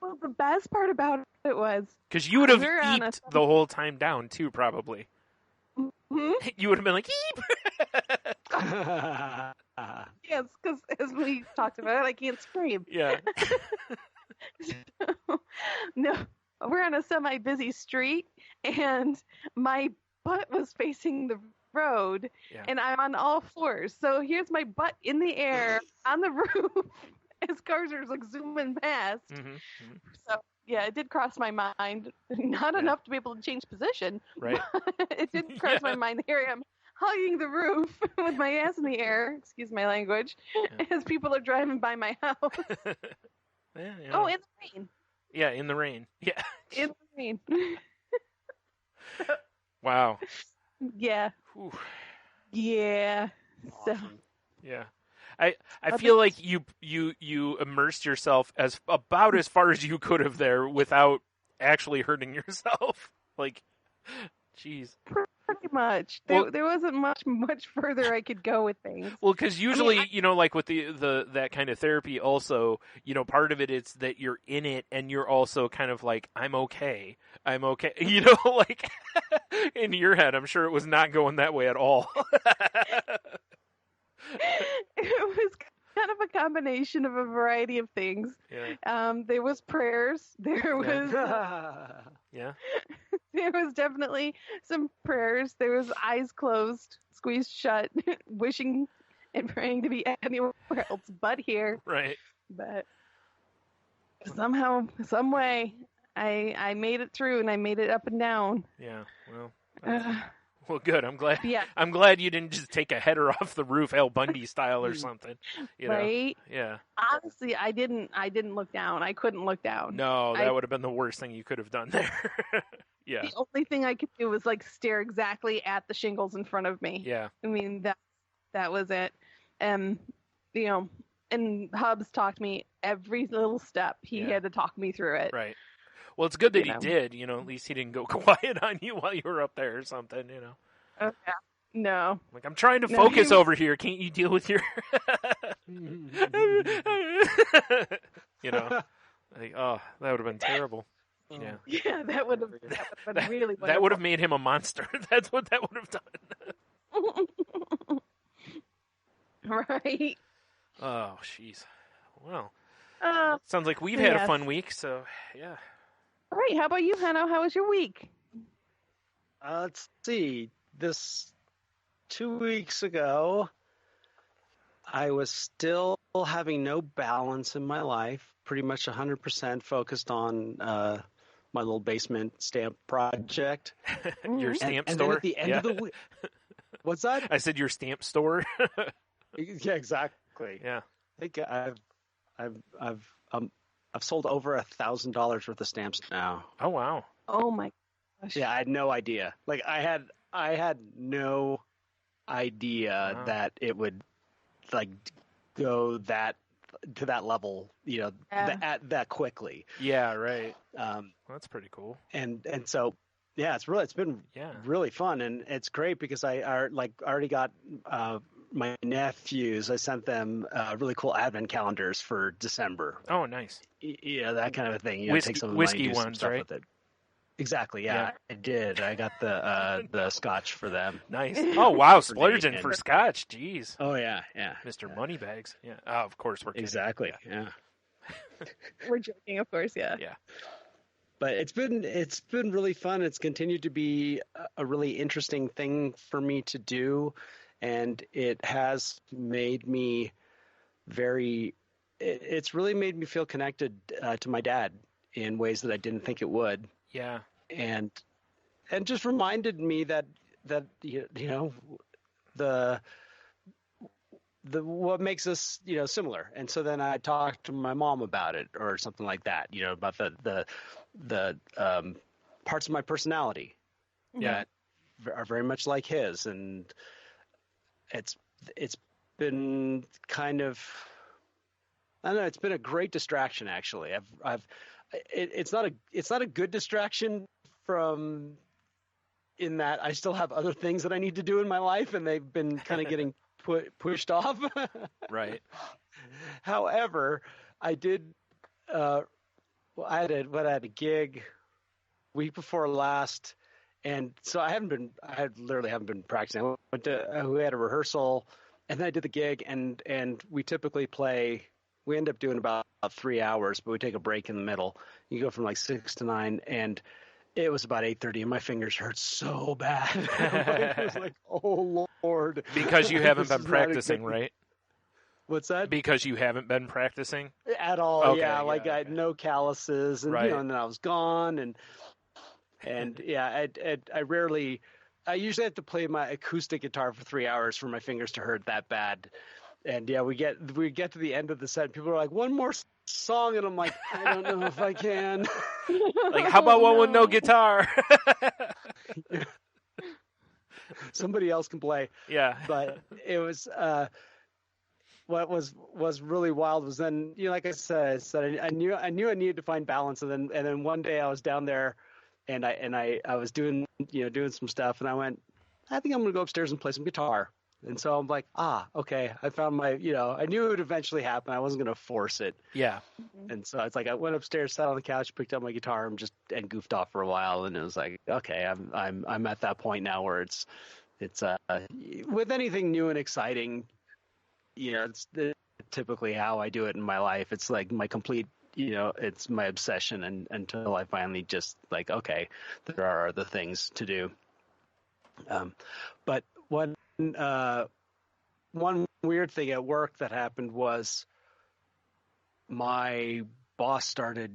Well, the best part about it was, Because you would have We're on a- eeped the whole time down too, probably. hmm? You would have been like, eep. Yes, because as we talked about it, I can't scream. Yeah. No, we're on a semi-busy street, and my butt was facing the road, Yeah. and I'm on all fours. So here's my butt in the air on the roof as cars are like zooming past. Mhm. So yeah, it did cross my mind. Not Yeah. enough to be able to change position. Right. But it did cross my mind. Here I am hugging the roof with my ass in the air. Excuse my language. Yeah. As people are driving by my house. Yeah, you Oh, know. in the rain. Yeah, in the rain. Yeah. In the rain. Wow. Yeah. Whew. Yeah. So Awesome. Yeah. I A feel bit- like you immersed yourself as about as far as you could have there without actually hurting yourself. Like, jeez. pretty much. Well- There wasn't much further I could go with things. Well, because usually, I- like with the that kind of therapy, also, part of it is that you're in it and you're also kind of like, I'm okay. Like in your head, I'm sure it was not going that way at all. It was kind of a combination of a variety of things. Yeah. There was prayers. There was Yeah. there was definitely some prayers. There was eyes closed, squeezed shut, wishing and praying to be anywhere else but here. Right. But somehow, some way, I made it through, and I made it up and down. Yeah. Well. Uh, Well, good. I'm glad. yeah, I'm glad you didn't just take a header off the roof, Al Bundy style or something. You know? right. Yeah. Honestly, I didn't look down. I couldn't look down. No, that I- would have been the worst thing you could have done there. Yeah. The only thing I could do was like stare exactly at the shingles in front of me. Yeah. I mean that was it. And and Hubs talked me every little step. He Yeah. had to talk me through it. Right. Well, it's good that You he know. did. At least he didn't go quiet on you while you were up there or something. Okay. No. Like, I'm trying to No, focus he was- over here. Can't you deal with your? Like, oh, that would have been terrible. Yeah. Yeah, that would have been really That would have made him a monster. That's what that would have done. right. Oh, jeez. Well, Uh, sounds like we've had a Yes. fun week. So, yeah. all right. How about you, Hanno? How was your week? Let's see. This 2 weeks ago, I was still having no balance in my life, pretty much 100% focused on my little basement stamp project. Your stamp and store. then at the end of the week, what's that? I said your stamp store. Yeah, exactly. Yeah. I think I've sold over $1,000 worth of stamps now. Oh wow. Oh my gosh. Yeah, I had no idea. Like I had no idea that it would like go to that level, that quickly. Yeah. Right. Um, That's pretty cool. and so yeah, it's been really fun, and it's great because I already got my nephews. I sent them really cool advent calendars for December. Oh, nice. Yeah, that kind of a thing. Take some of the whiskey money, do some ones, stuff right? with it. Exactly. Yeah, I did. I got the scotch for them. Nice. Oh wow, For splurging Nate for and- scotch. Jeez. Oh yeah. Mr. Moneybags. Yeah. Oh, of course we're kidding. Exactly. Yeah. We're joking, of course. Yeah. Yeah. But it's been really fun. It's continued to be a really interesting thing for me to do, and it has made me it's really made me feel connected to my dad in ways that I didn't think it would, Yeah. and just reminded me that the what makes us similar. And so then I talked to my mom about it or something like that, about the parts of my personality that are very much like his, and it's been kind of, I don't know, it's been a great distraction actually. It's not a good distraction from in that I still have other things that I need to do in my life, and they've been kind of getting pushed off. Right. However, I did. I had a gig week before last, and so I literally haven't been practicing. I went to we had a rehearsal, and then I did the gig, and we typically play. We end up doing about 3 hours, but we take a break in the middle. You go from like 6 to 9, and it was about 8:30, and my fingers hurt so bad. I was like, "Oh Lord!" Because you haven't This been is not a practicing, good- right? What's that? Because you haven't been practicing. At all? Okay, yeah, yeah, like I had no calluses, and Right. and then I was gone, and yeah, I rarely. I usually have to play my acoustic guitar for 3 hours for my fingers to hurt that bad. And yeah, we get to the end of the set, and people are like, "One more song," and I'm like, "I don't know if I can." Like, how about one with no guitar? Somebody else can play. Yeah. But it was what was really wild was then, like I said, I knew I needed to find balance, and then one day I was down there, and I was doing some stuff, and I went, I think I'm gonna go upstairs and play some guitar. And so I'm like, okay, I found my, I knew it would eventually happen. I wasn't going to force it. Yeah. And so it's like I went upstairs, sat on the couch, picked up my guitar, and goofed off for a while. And it was like, okay, I'm at that point now where it's with anything new and exciting, it's typically how I do it in my life. It's like my complete, it's my obsession, and until I finally just like, okay, there are other things to do. But one weird thing at work that happened was my boss started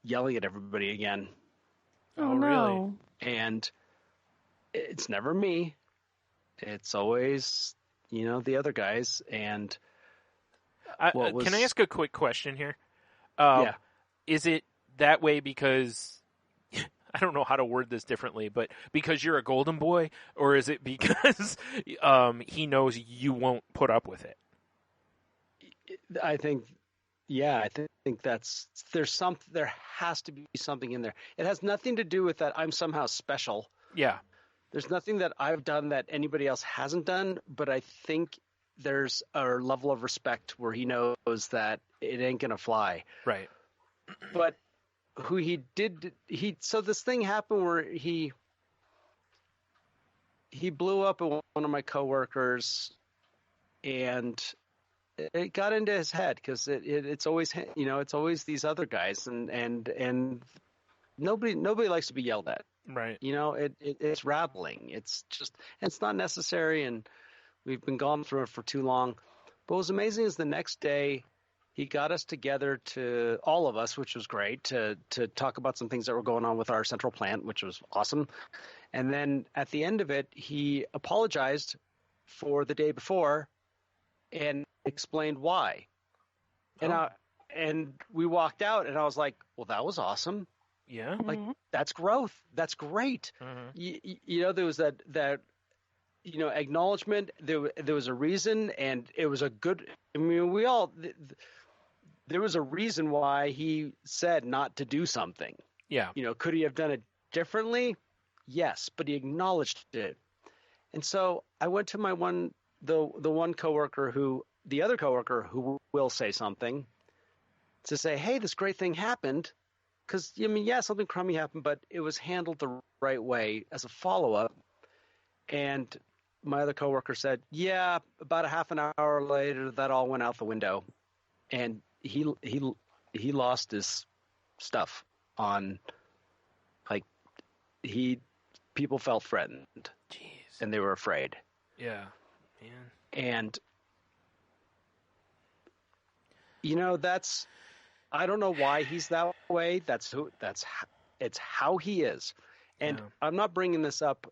yelling at everybody again. Oh, really? And it's never me. It's always, the other guys. And can I ask a quick question here? Yeah. Is it that way because I don't know how to word this differently, but because you're a golden boy, or is it because he knows you won't put up with it? I think there has to be something in there. It has nothing to do with that I'm somehow special. Yeah. There's nothing that I've done that anybody else hasn't done, but I think there's a level of respect where he knows that it ain't gonna fly. Right. But so this thing happened where he blew up at one of my coworkers, and it got into his head because it's always it's always these other guys, and nobody likes to be yelled at. Right. It's rattling. It's not necessary, and we've been gone through it for too long. But what was amazing is the next day he got us together to all of us, which was great, to talk about some things that were going on with our central plant, which was awesome. And then at the end of it, he apologized for the day before and explained why. And we walked out, and I was like, well, that was awesome. Yeah. Like, that's growth. That's great. You know, there was that you know, acknowledgement. There was a reason, and it was a good. I mean, there was a reason why he said not to do something. Yeah. You know, could he have done it differently? Yes, but he acknowledged it. And so I went to the other coworker who will say something, to say, hey, this great thing happened. Because, I mean, yeah, something crummy happened, but it was handled the right way as a follow-up. And my other coworker said, yeah, about a half an hour later, that all went out the window. And he lost his stuff on, like, people felt threatened. Jeez. And they were afraid. Yeah, man. And, you know, I don't know why he's that way. It's how he is. And I'm not bringing this up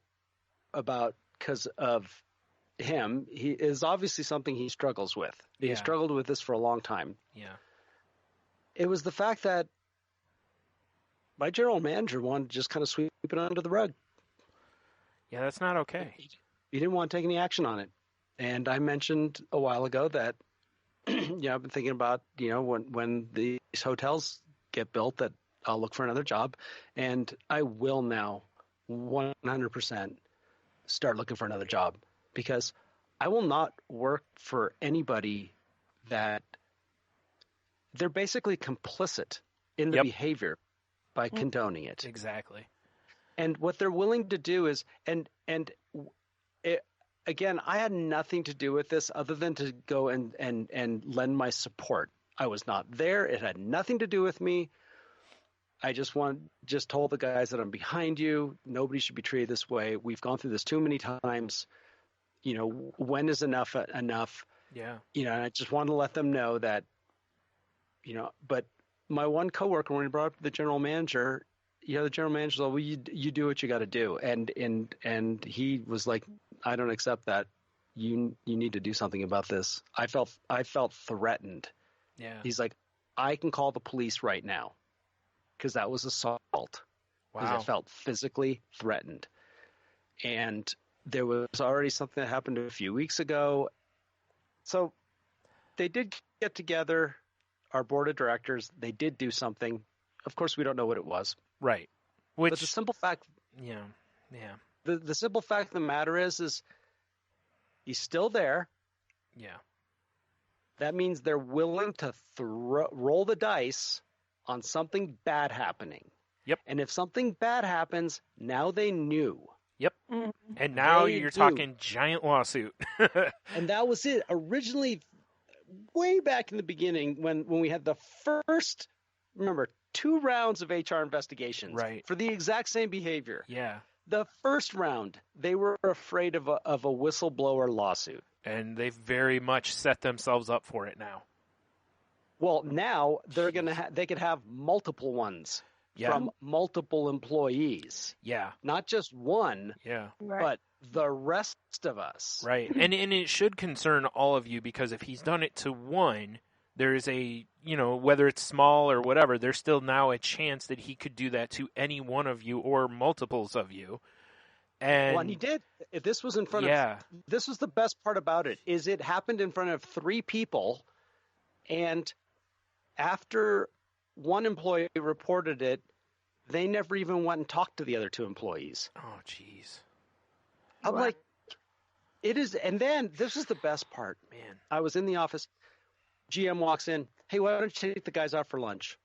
because of him. He is obviously something he struggles with. He struggled with this for a long time. Yeah. It was the fact that my general manager wanted to just kind of sweep it under the rug. Yeah, that's not okay. He didn't want to take any action on it. And I mentioned a while ago that, you know, I've been thinking about, you know, when these hotels get built, that I'll look for another job. And I will now 100% start looking for another job, because I will not work for anybody that they're basically complicit in the behavior by condoning it. Exactly. And what they're willing to do is, again, I had nothing to do with this other than to go and lend my support. I was not there. It had nothing to do with me. I just told the guys that I'm behind you. Nobody should be treated this way. We've gone through this too many times. You know, when is enough enough? Yeah. You know, and I just wanted to let them know that, you know, but my one coworker, when he brought up the general manager, you know, the general manager's like, well, you do what you got to do. And he was like, I don't accept that. You need to do something about this. I felt threatened. Yeah. He's like, I can call the police right now, because that was assault. Because I felt physically threatened. And there was already something that happened a few weeks ago. So they did get together, our board of directors. They did do something. Of course, we don't know what it was. Right. But the simple fact... Yeah. Yeah. The simple fact of the matter is he's still there. Yeah. That means they're willing to roll the dice on something bad happening. Yep. And if something bad happens, now they knew. Yep. And now They you're do. talking giant lawsuit. And that was it. Originally, way back in the beginning, when we had the first, remember, 2 rounds of HR investigations for the exact same behavior. Yeah. The first round, they were afraid of a whistleblower lawsuit. And they've very much set themselves up for it now. Well, now they're they could have multiple ones from multiple employees. Yeah. Not just one, Right. but the rest of us. Right. And it should concern all of you, because if he's done it to one, there is a, you know, whether it's small or whatever, there's still now a chance that he could do that to any one of you or multiples of you. And he did. If this was in front of, this was the best part about it, is it happened in front of 3 people, and after one employee reported it, they never even went and talked to the other 2 employees. Oh, jeez. I'm like, it is, and then this is the best part. Man. I was in the office. GM walks in. Hey, why don't you take the guys out for lunch?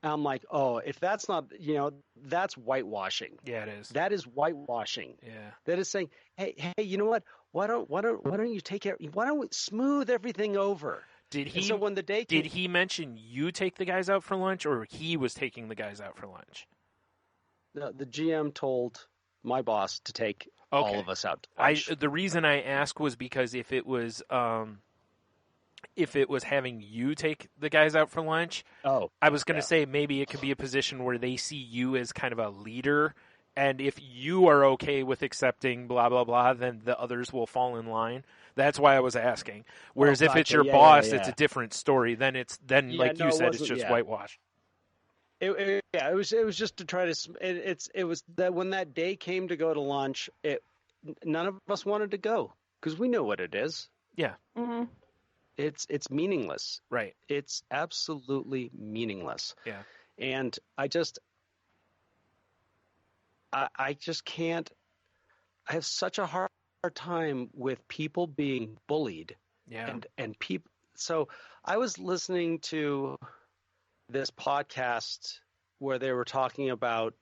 And I'm like, oh, if that's not, you know, that's whitewashing. Yeah, it is. That is whitewashing. Yeah. That is saying, hey, you know what? Why don't you take care? Why don't we smooth everything over? Did he? And so when the day did he mention you take the guys out for lunch, or he was taking the guys out for lunch? The GM told my boss to take all of us out to lunch. The reason I asked was because if it was if it was having you take the guys out for lunch. Oh, I was going to say maybe it could be a position where they see you as kind of a leader, and if you are okay with accepting blah, blah, blah, then the others will fall in line. That's why I was asking. Whereas if it's your boss, it's a different story. Then like you said, it's just whitewash. It was just to try to. It was that when that day came to go to lunch, none of us wanted to go because we know what it is. Yeah. Mm-hmm. It's meaningless. Right. It's absolutely meaningless. Yeah. And I just can't. I have such a hard time with people being bullied. Yeah. And people. So I was listening to this podcast where they were talking about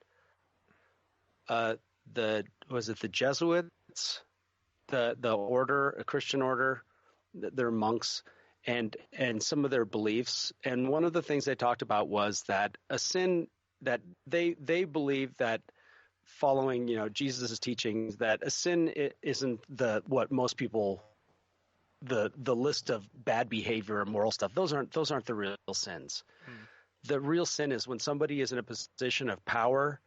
the Jesuits, the order, a Christian order, they're monks, and some of their beliefs. And one of the things they talked about was that a sin that they believe that following, Jesus' teachings, that a sin isn't what most people the list of bad behavior and moral stuff. Those aren't the real sins. The real sin is when somebody is in a position of power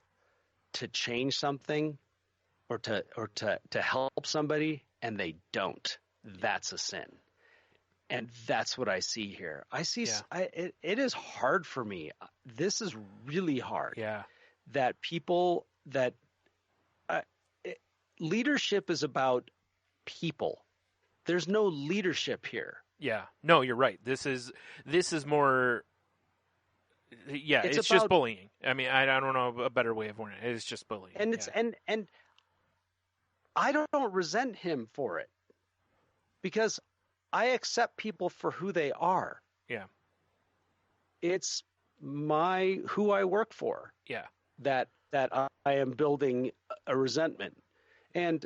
to change something or to help somebody and they don't. That's a sin. And that's what I see here. I see it is hard for me. This is really hard. Yeah. That people leadership is about people. There's no leadership here. Yeah. No, you're right. This is more. Yeah, it's just bullying. I mean, I don't know a better way of wording it. It's just bullying. And it's and I don't resent him for it because I accept people for who they are. Yeah. It's who I work for. Yeah. That I am building a resentment. And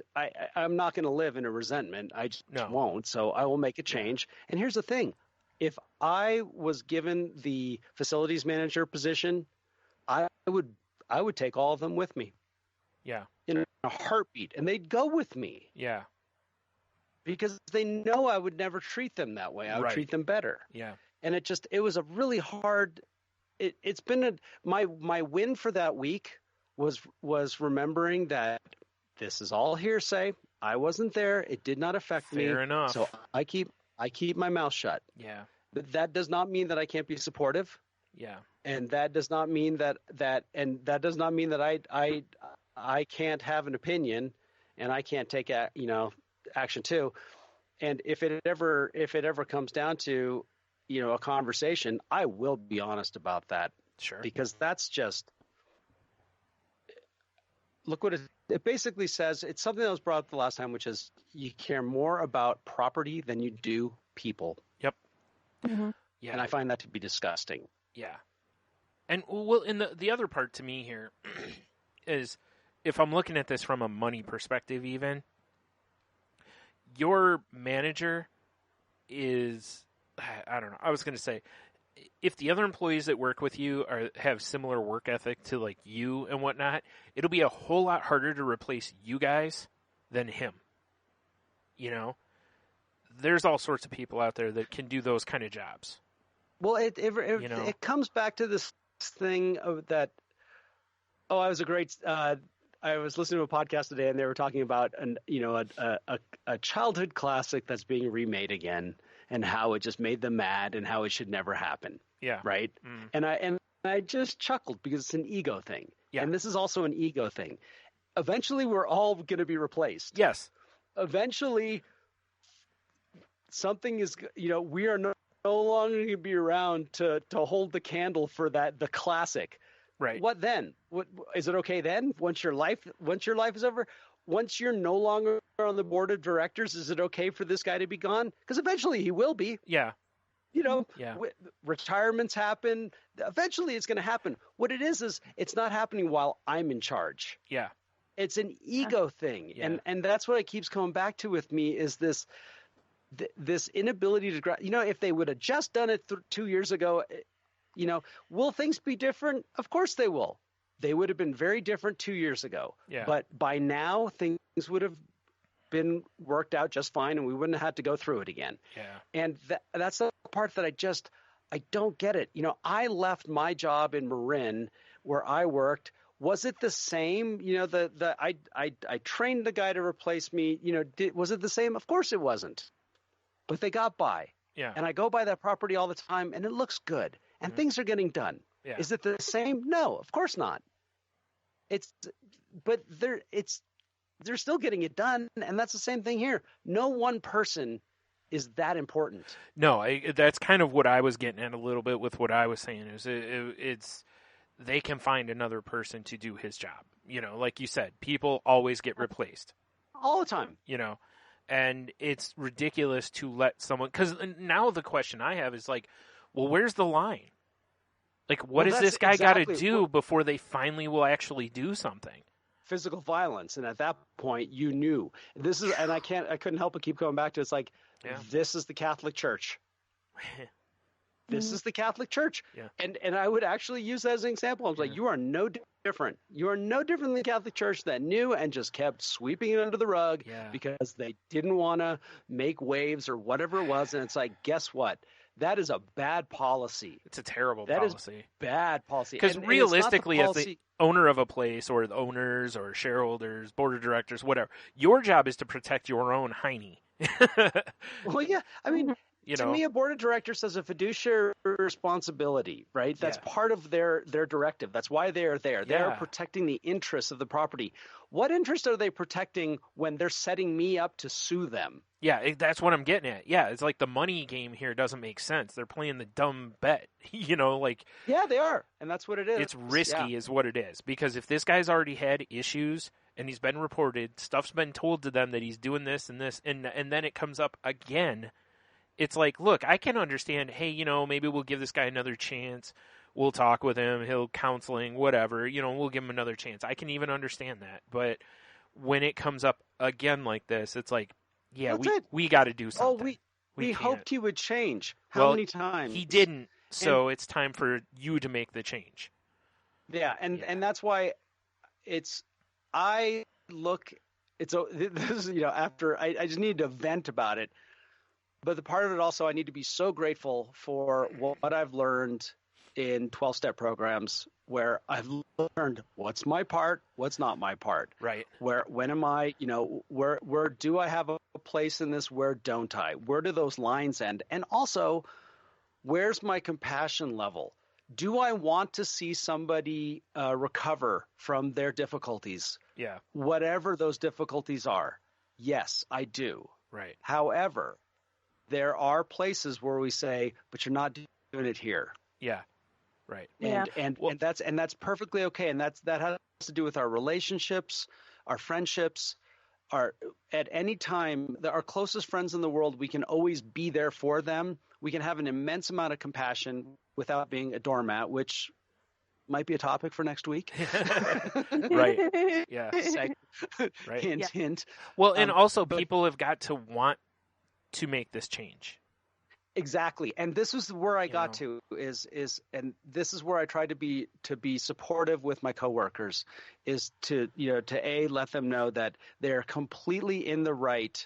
I'm not going to live in a resentment. I just won't. So I will make a change. And here's the thing. If I was given the facilities manager position, I would take all of them with me. Yeah. In a heartbeat. And they'd go with me. Yeah. Because they know I would never treat them that way. I would treat them better. Yeah. And it was a really hard it's been my win for that week was remembering that this is all hearsay. I wasn't there. It did not affect me. Fair enough. So I keep my mouth shut. Yeah. But that does not mean that I can't be supportive. Yeah. And that does not mean that I can't have an opinion and I can't take action too. And if it ever comes down to, a conversation, I will be honest about that. Sure. Because that's just look what it basically says. It's something that was brought up the last time, which is you care more about property than you do people. Yep. Mm-hmm. Yeah. And I find that to be disgusting. Yeah. And and the other part to me here is if I'm looking at this from a money perspective, even your manager is, I don't know. I was going to say, if the other employees that work with you have similar work ethic to like you and whatnot, it'll be a whole lot harder to replace you guys than him. There's all sorts of people out there that can do those kind of jobs. Well, it comes back to this thing of that. Oh, I was I was listening to a podcast today, and they were talking about a childhood classic that's being remade again, and how it just made them mad, and how it should never happen. Yeah. Right. And I just chuckled because it's an ego thing. Yeah. And this is also an ego thing. Eventually, we're all going to be replaced. Yes. Eventually, something is. We are no longer going to be around to hold the candle for the classic. Right. What then? What is it okay then? Once your life is over, once you're no longer on the board of directors, is it okay for this guy to be gone? Because eventually he will be. Yeah. Yeah. Retirements happen. Eventually it's going to happen. What it is it's not happening while I'm in charge. Yeah. It's an ego thing. Yeah. And that's what it keeps coming back to with me is this inability to, if they would have just done it 2 years ago, will things be different? Of course they will. They would have been very different 2 years ago. Yeah. But by now things would have been worked out just fine, and we wouldn't have had to go through it again. Yeah. And that's the part that I don't get it. You know, I left my job in Marin where I worked. Was it the same? You know, I trained the guy to replace me. You know, was it the same? Of course it wasn't. But they got by. Yeah. And I go by that property all the time, and it looks good, and things are getting done. Yeah. Is it the same? No, of course not. But they're still getting it done, and that's the same thing here. No one person is that important. No, that's kind of what I was getting at a little bit with what I was saying. Is it's they can find another person to do his job. You know, like you said, people always get replaced all the time. You know, and it's ridiculous to let someone, because now the question I have is like, well, where's the line? Like, what does this guy got to do before they finally will actually do something? Physical violence, and at that point, you knew this is. And I couldn't help but keep going back to it's like, this is the Catholic Church. This is the Catholic Church. Yeah. And I would actually use that as an example. I was like, you are no different. You are no different than the Catholic Church that knew and just kept sweeping it under the rug because they didn't want to make waves or whatever it was. And it's like, guess what? That is a bad policy. It's a terrible policy. That is bad policy. Because realistically, as the owner of a place or the owners or shareholders, board of directors, whatever, your job is to protect your own hiney. Well, yeah. I mean, to me, a board of directors has a fiduciary responsibility, right? That's part of their directive. That's why they are there. They are protecting the interests of the property. What interest are they protecting when they're setting me up to sue them? Yeah, that's what I'm getting at. Yeah, it's like the money game here doesn't make sense. They're playing the dumb bet, like... Yeah, they are, and that's what it is. It's risky is what it is, because if this guy's already had issues and he's been reported, stuff's been told to them that he's doing this and this, and then it comes up again, it's like, look, I can understand, hey, maybe we'll give this guy another chance. We'll talk with him. He'll counseling, whatever. We'll give him another chance. I can even understand that. But when it comes up again like this, it's like, yeah, we got to do something. We hoped he would change. How many times? He didn't. So it's time for you to make the change. Yeah, and that's why this is, after I just need to vent about it. But the part of it also, I need to be so grateful for what I've learned in 12-step programs, where I've learned what's my part, what's not my part. Right. When am I, where do I have a place in this? Where don't I? Where do those lines end? And also, where's my compassion level? Do I want to see somebody recover from their difficulties? Yeah. Whatever those difficulties are. Yes, I do. Right. However, there are places where we say, but you're not doing it here. Yeah. Right. And that's perfectly okay. And that has to do with our relationships, our friendships, at any time, our closest friends in the world, we can always be there for them. We can have an immense amount of compassion without being a doormat, which might be a topic for next week. Right. Yeah. Right. Hint. Well, and also people have got to want to make this change. Exactly. And this was where I got to and this is where I tried to be supportive with my coworkers, is to let them know that they're completely in the right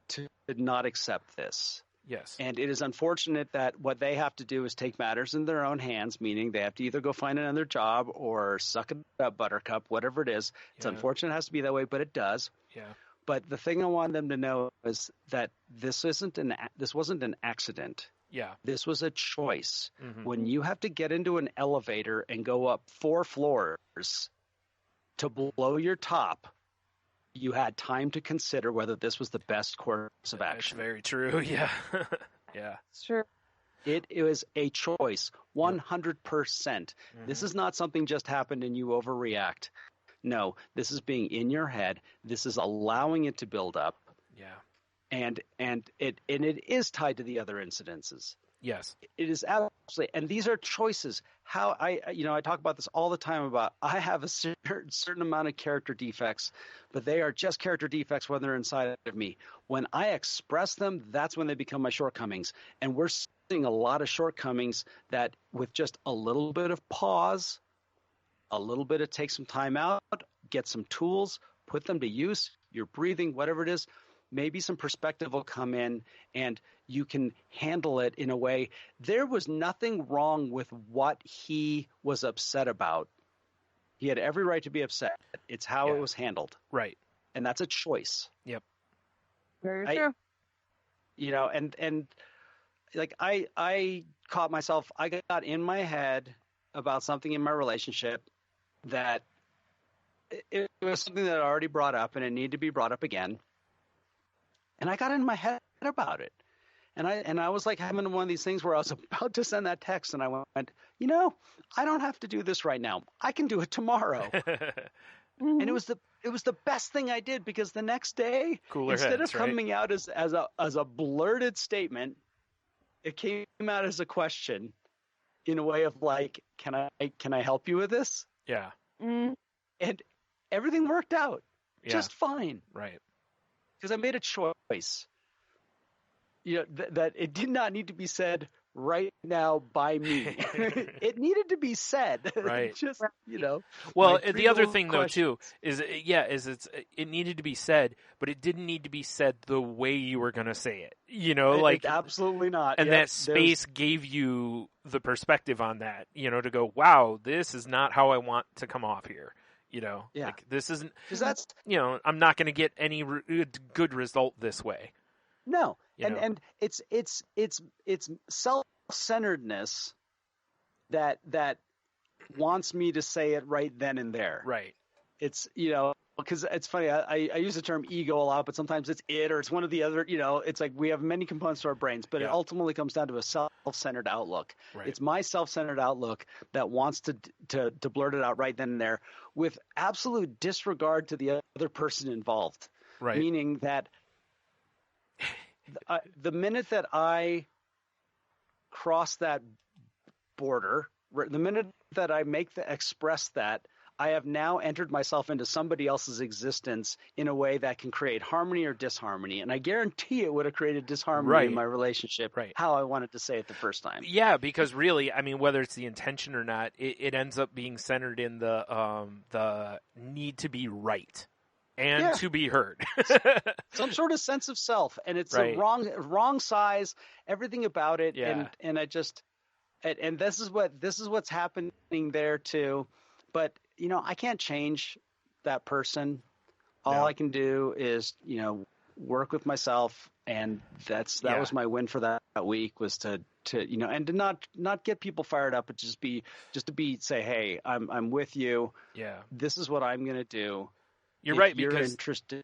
to not accept this. Yes. And it is unfortunate that what they have to do is take matters in their own hands, meaning they have to either go find another job or suck it up, buttercup, whatever it is. It's unfortunate it has to be that way, but it does. Yeah. But the thing I want them to know is that this wasn't an accident. Yeah. This was a choice. Mm-hmm. When you have to get into an elevator and go up 4 floors to blow your top, you had time to consider whether this was the best course of action. That's very true. Yeah. Yeah. It's true. It was a choice, 100%. Mm-hmm. This is not something just happened and you overreact. No, this is being in your head. This is allowing it to build up. Yeah. And it is tied to the other incidences. Yes. It is absolutely, and these are choices. How I talk about this all the time about I have a certain amount of character defects, but they are just character defects when they're inside of me. When I express them, that's when they become my shortcomings. And we're seeing a lot of shortcomings that with just a little bit of pause, a little bit of take some time out, get some tools, put them to use, you're breathing, whatever it is, maybe some perspective will come in and you can handle it in a way. There was nothing wrong with what he was upset about. He had every right to be upset. It's how it was handled. Right. And that's a choice. Yep. Very true. You know, and like I caught myself, I got in my head about something in my relationship that it was something that I already brought up and it needed to be brought up again. And I got in my head about it. And I was like having one of these things where I was about to send that text and I went, you know, I don't have to do this right now. I can do it tomorrow. And it was the best thing I did, because the next day, instead of coming out as a blurted statement, it came out as a question in a way of like, can I help you with this? Yeah. Mm. And everything worked out just fine. Right. Because I made a choice. You know, that it did not need to be said right now by me. It needed to be said. Right. Just, you know. Well, the other thing though too is it needed to be said, but it didn't need to be said the way you were going to say it. You know, like absolutely not. And that space gave you the perspective on that, you know, to go, wow, this is not how I want to come off here. You know, like this isn't, because that's, you know, I'm not going to get any good result this way. No. And it's self-centeredness that wants me to say it right then and there. Right. It's, you know, because it's funny. I use the term ego a lot, but sometimes it's it or it's one of the other. You know, it's like we have many components to our brains, but it ultimately comes down to a self-centered outlook. Right. It's my self-centered outlook that wants to blurt it out right then and there, with absolute disregard to the other person involved. Right. Meaning that the minute that I cross that border, the minute that I express that, I have now entered myself into somebody else's existence in a way that can create harmony or disharmony. And I guarantee it would have created disharmony in my relationship, how I wanted to say it the first time. Yeah, because really, I mean, whether it's the intention or not, it ends up being centered in the need to be right and to be heard. Some sort of sense of self. And it's a wrong size, everything about it. Yeah. And I just and this is what's happening there too. But you know, I can't change that person. All I can do is, you know, work with myself, and that was my win for that week, was to you know, and to not get people fired up, but just to say, hey, I'm with you. Yeah. This is what I'm gonna do. You're if right, you're because interested.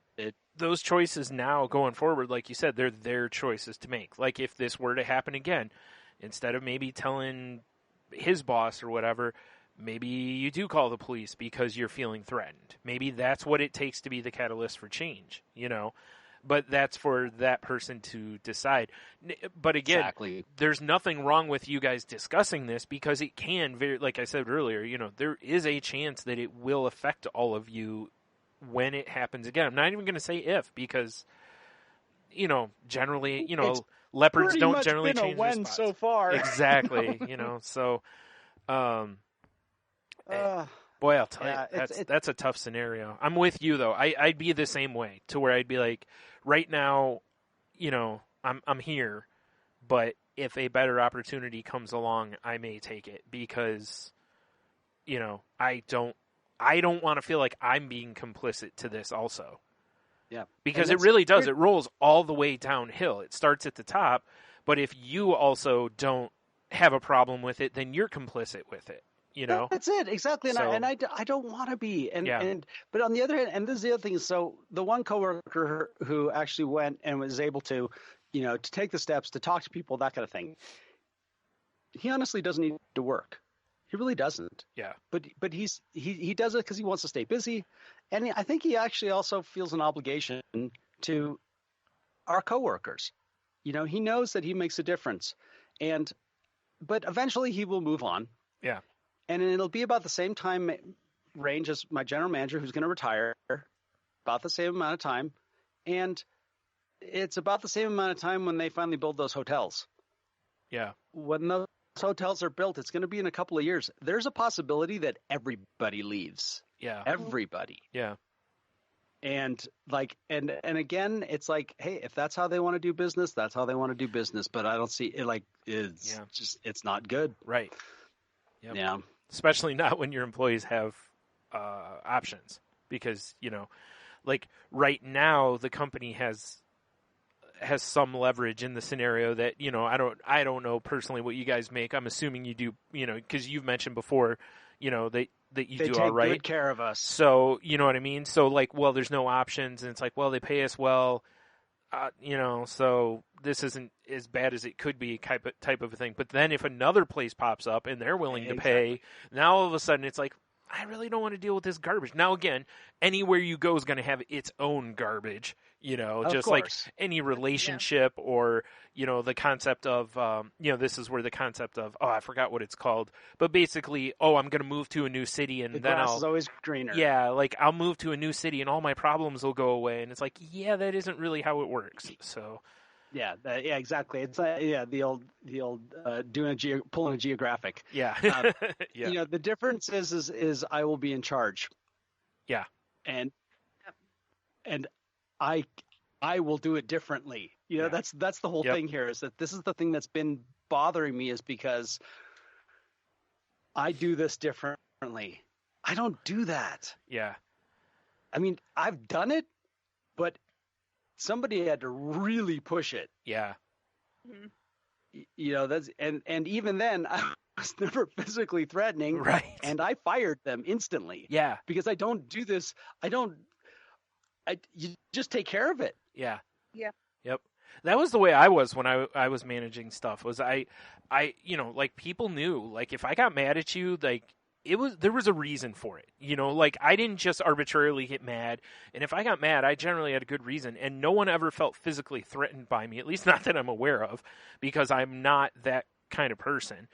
Those choices now going forward, like you said, they're their choices to make. Like if this were to happen again, instead of maybe telling his boss or whatever, maybe you do call the police because you're feeling threatened. Maybe that's what it takes to be the catalyst for change, you know. But that's for that person to decide. But again, there's nothing wrong with you guys discussing this, because it can, like I said earlier, you know, there is a chance that it will affect all of you when it happens again. I'm not even going to say if, because, you know, generally, you know, leopards don't generally change their spots. So far. Exactly, you know, so... boy, I'll tell you, that's a tough scenario. I'm with you though. I'd be the same way, to where I'd be like, right now, you know, I'm here, but if a better opportunity comes along, I may take it, because, you know, I don't want to feel like I'm being complicit to this also. Yeah. Because it really does. It rolls all the way downhill. It starts at the top, but if you also don't have a problem with it, then you're complicit with it. You know, that's it exactly, and I don't want to be, but on the other hand, and this is the other thing. So the one coworker who actually went and was able to, you know, to take the steps to talk to people, that kind of thing, he honestly doesn't need to work. He really doesn't. Yeah. But he does it because he wants to stay busy, and I think he actually also feels an obligation to our coworkers. You know, he knows that he makes a difference, but eventually he will move on. Yeah. And it'll be about the same time range as my general manager, who's going to retire, about the same amount of time. And it's about the same amount of time when they finally build those hotels. Yeah. When those hotels are built, it's going to be in a couple of years. There's a possibility that everybody leaves. Yeah. Everybody. Yeah. And like, and again, it's like, hey, if that's how they want to do business, that's how they want to do business. But I don't see it like it's just, it's not good. Right. Yep. Yeah. Especially not when your employees have options, because, you know, like right now the company has some leverage in the scenario that, you know, I don't know personally what you guys make. I'm assuming you do, you know, because you've mentioned before, you know, that you They do take all right. good care of us. So, you know what I mean? So, like, well, there's no options, and it's like, well, they pay us well, you know, so this isn't as bad as it could be type of a thing. But then if another place pops up and they're willing to pay, now all of a sudden it's like, I really don't want to deal with this garbage. Now, again, anywhere you go is going to have its own garbage, you know, Of just course. like any relationship or, you know, the concept of, you know, this is where the concept of, I forgot what it's called, but basically, I'm going to move to a new city and The then grass is always greener. yeah, like I'll move to a new city and all my problems will go away. And it's like, yeah, that isn't really how it works. So. Yeah, yeah, exactly. It's the old pulling a geographic. Yeah. Yeah. You know, the difference is I will be in charge. Yeah. And I will do it differently. You know, that's the whole thing here, is that this is the thing that's been bothering me, is because I do this differently. I don't do that. Yeah. I mean, I've done it, but somebody had to really push it. Yeah. You know, that's and even then I was never physically threatening, Right. And I fired them instantly. Yeah. Because I don't do this. You just take care of it. Yeah. Yeah. Yep. That was the way I was when I was managing stuff. Was I you know, like, people knew, like, if I got mad at you, like, there was a reason for it. You know, like, I didn't just arbitrarily get mad. And if I got mad, I generally had a good reason. And no one ever felt physically threatened by me, at least not that I'm aware of, because I'm not that kind of person.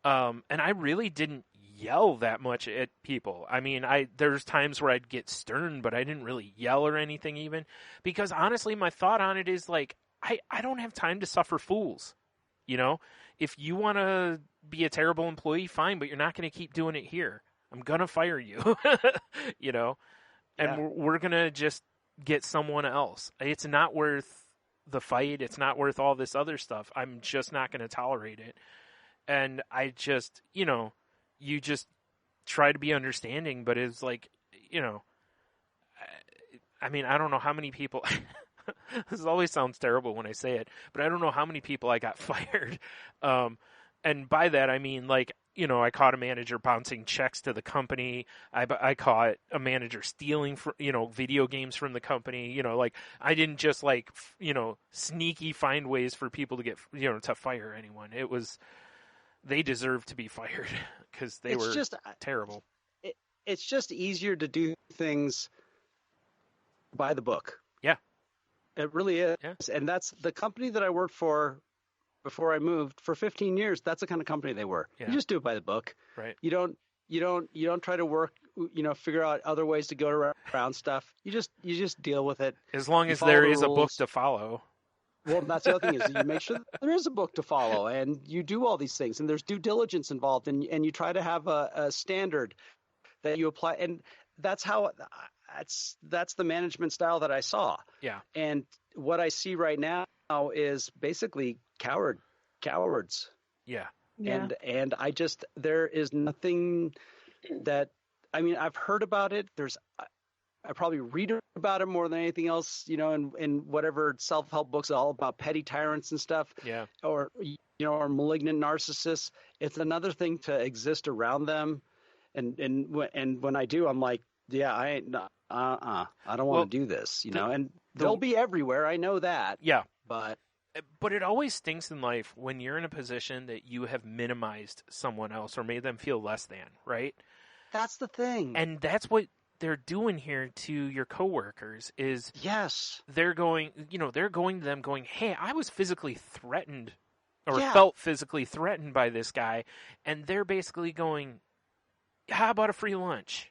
And I really didn't yell that much at people. I mean, there's times where I'd get stern, but I didn't really yell or anything even. Because honestly, my thought on it is, like, I don't have time to suffer fools. You know? If you want to be a terrible employee, fine, but you're not going to keep doing it here. I'm going to fire you, you know, and we're going to just get someone else. It's not worth the fight. It's not worth all this other stuff. I'm just not going to tolerate it. And I just, you know, you just try to be understanding, but it's like, you know, I mean, I don't know how many people... This always sounds terrible when I say it, but I don't know how many people I got fired. And by that, I mean, like, you know, I caught a manager bouncing checks to the company. I caught a manager stealing, you know, video games from the company. You know, like, I didn't just, like, you know, sneaky find ways for people to get, you know, to fire anyone. It was, they deserved to be fired because they were just terrible. It's just easier to do things by the book. Yeah. It really is. Yeah. And that's the company that I worked for before I moved for 15 years. That's the kind of company they were. Yeah. You just do it by the book. Right. You don't try to work, you know, figure out other ways to go around stuff. You just deal with it. As long as there is a book to follow. Well, that's the other thing, is you make sure that there is a book to follow, and you do all these things, and there's due diligence involved, and you try to have a standard that you apply. And that's how that's the management style that I saw. Yeah. And what I see right now is basically cowards. Yeah. And I just, there is nothing that, I mean, I've heard about it. I probably read about it more than anything else, you know, in whatever self-help books, all about petty tyrants and stuff. Yeah. Or, you know, or malignant narcissists. It's another thing to exist around them. And when I do, I'm like, yeah, I ain't, I don't want to do this, you know, and they'll be everywhere. I know that. Yeah. But it always stinks in life when you're in a position that you have minimized someone else or made them feel less than, right? That's the thing. And that's what they're doing here to your coworkers is yes, they're going to them going, hey, I was physically threatened or felt physically threatened by this guy. And they're basically going, how about a free lunch?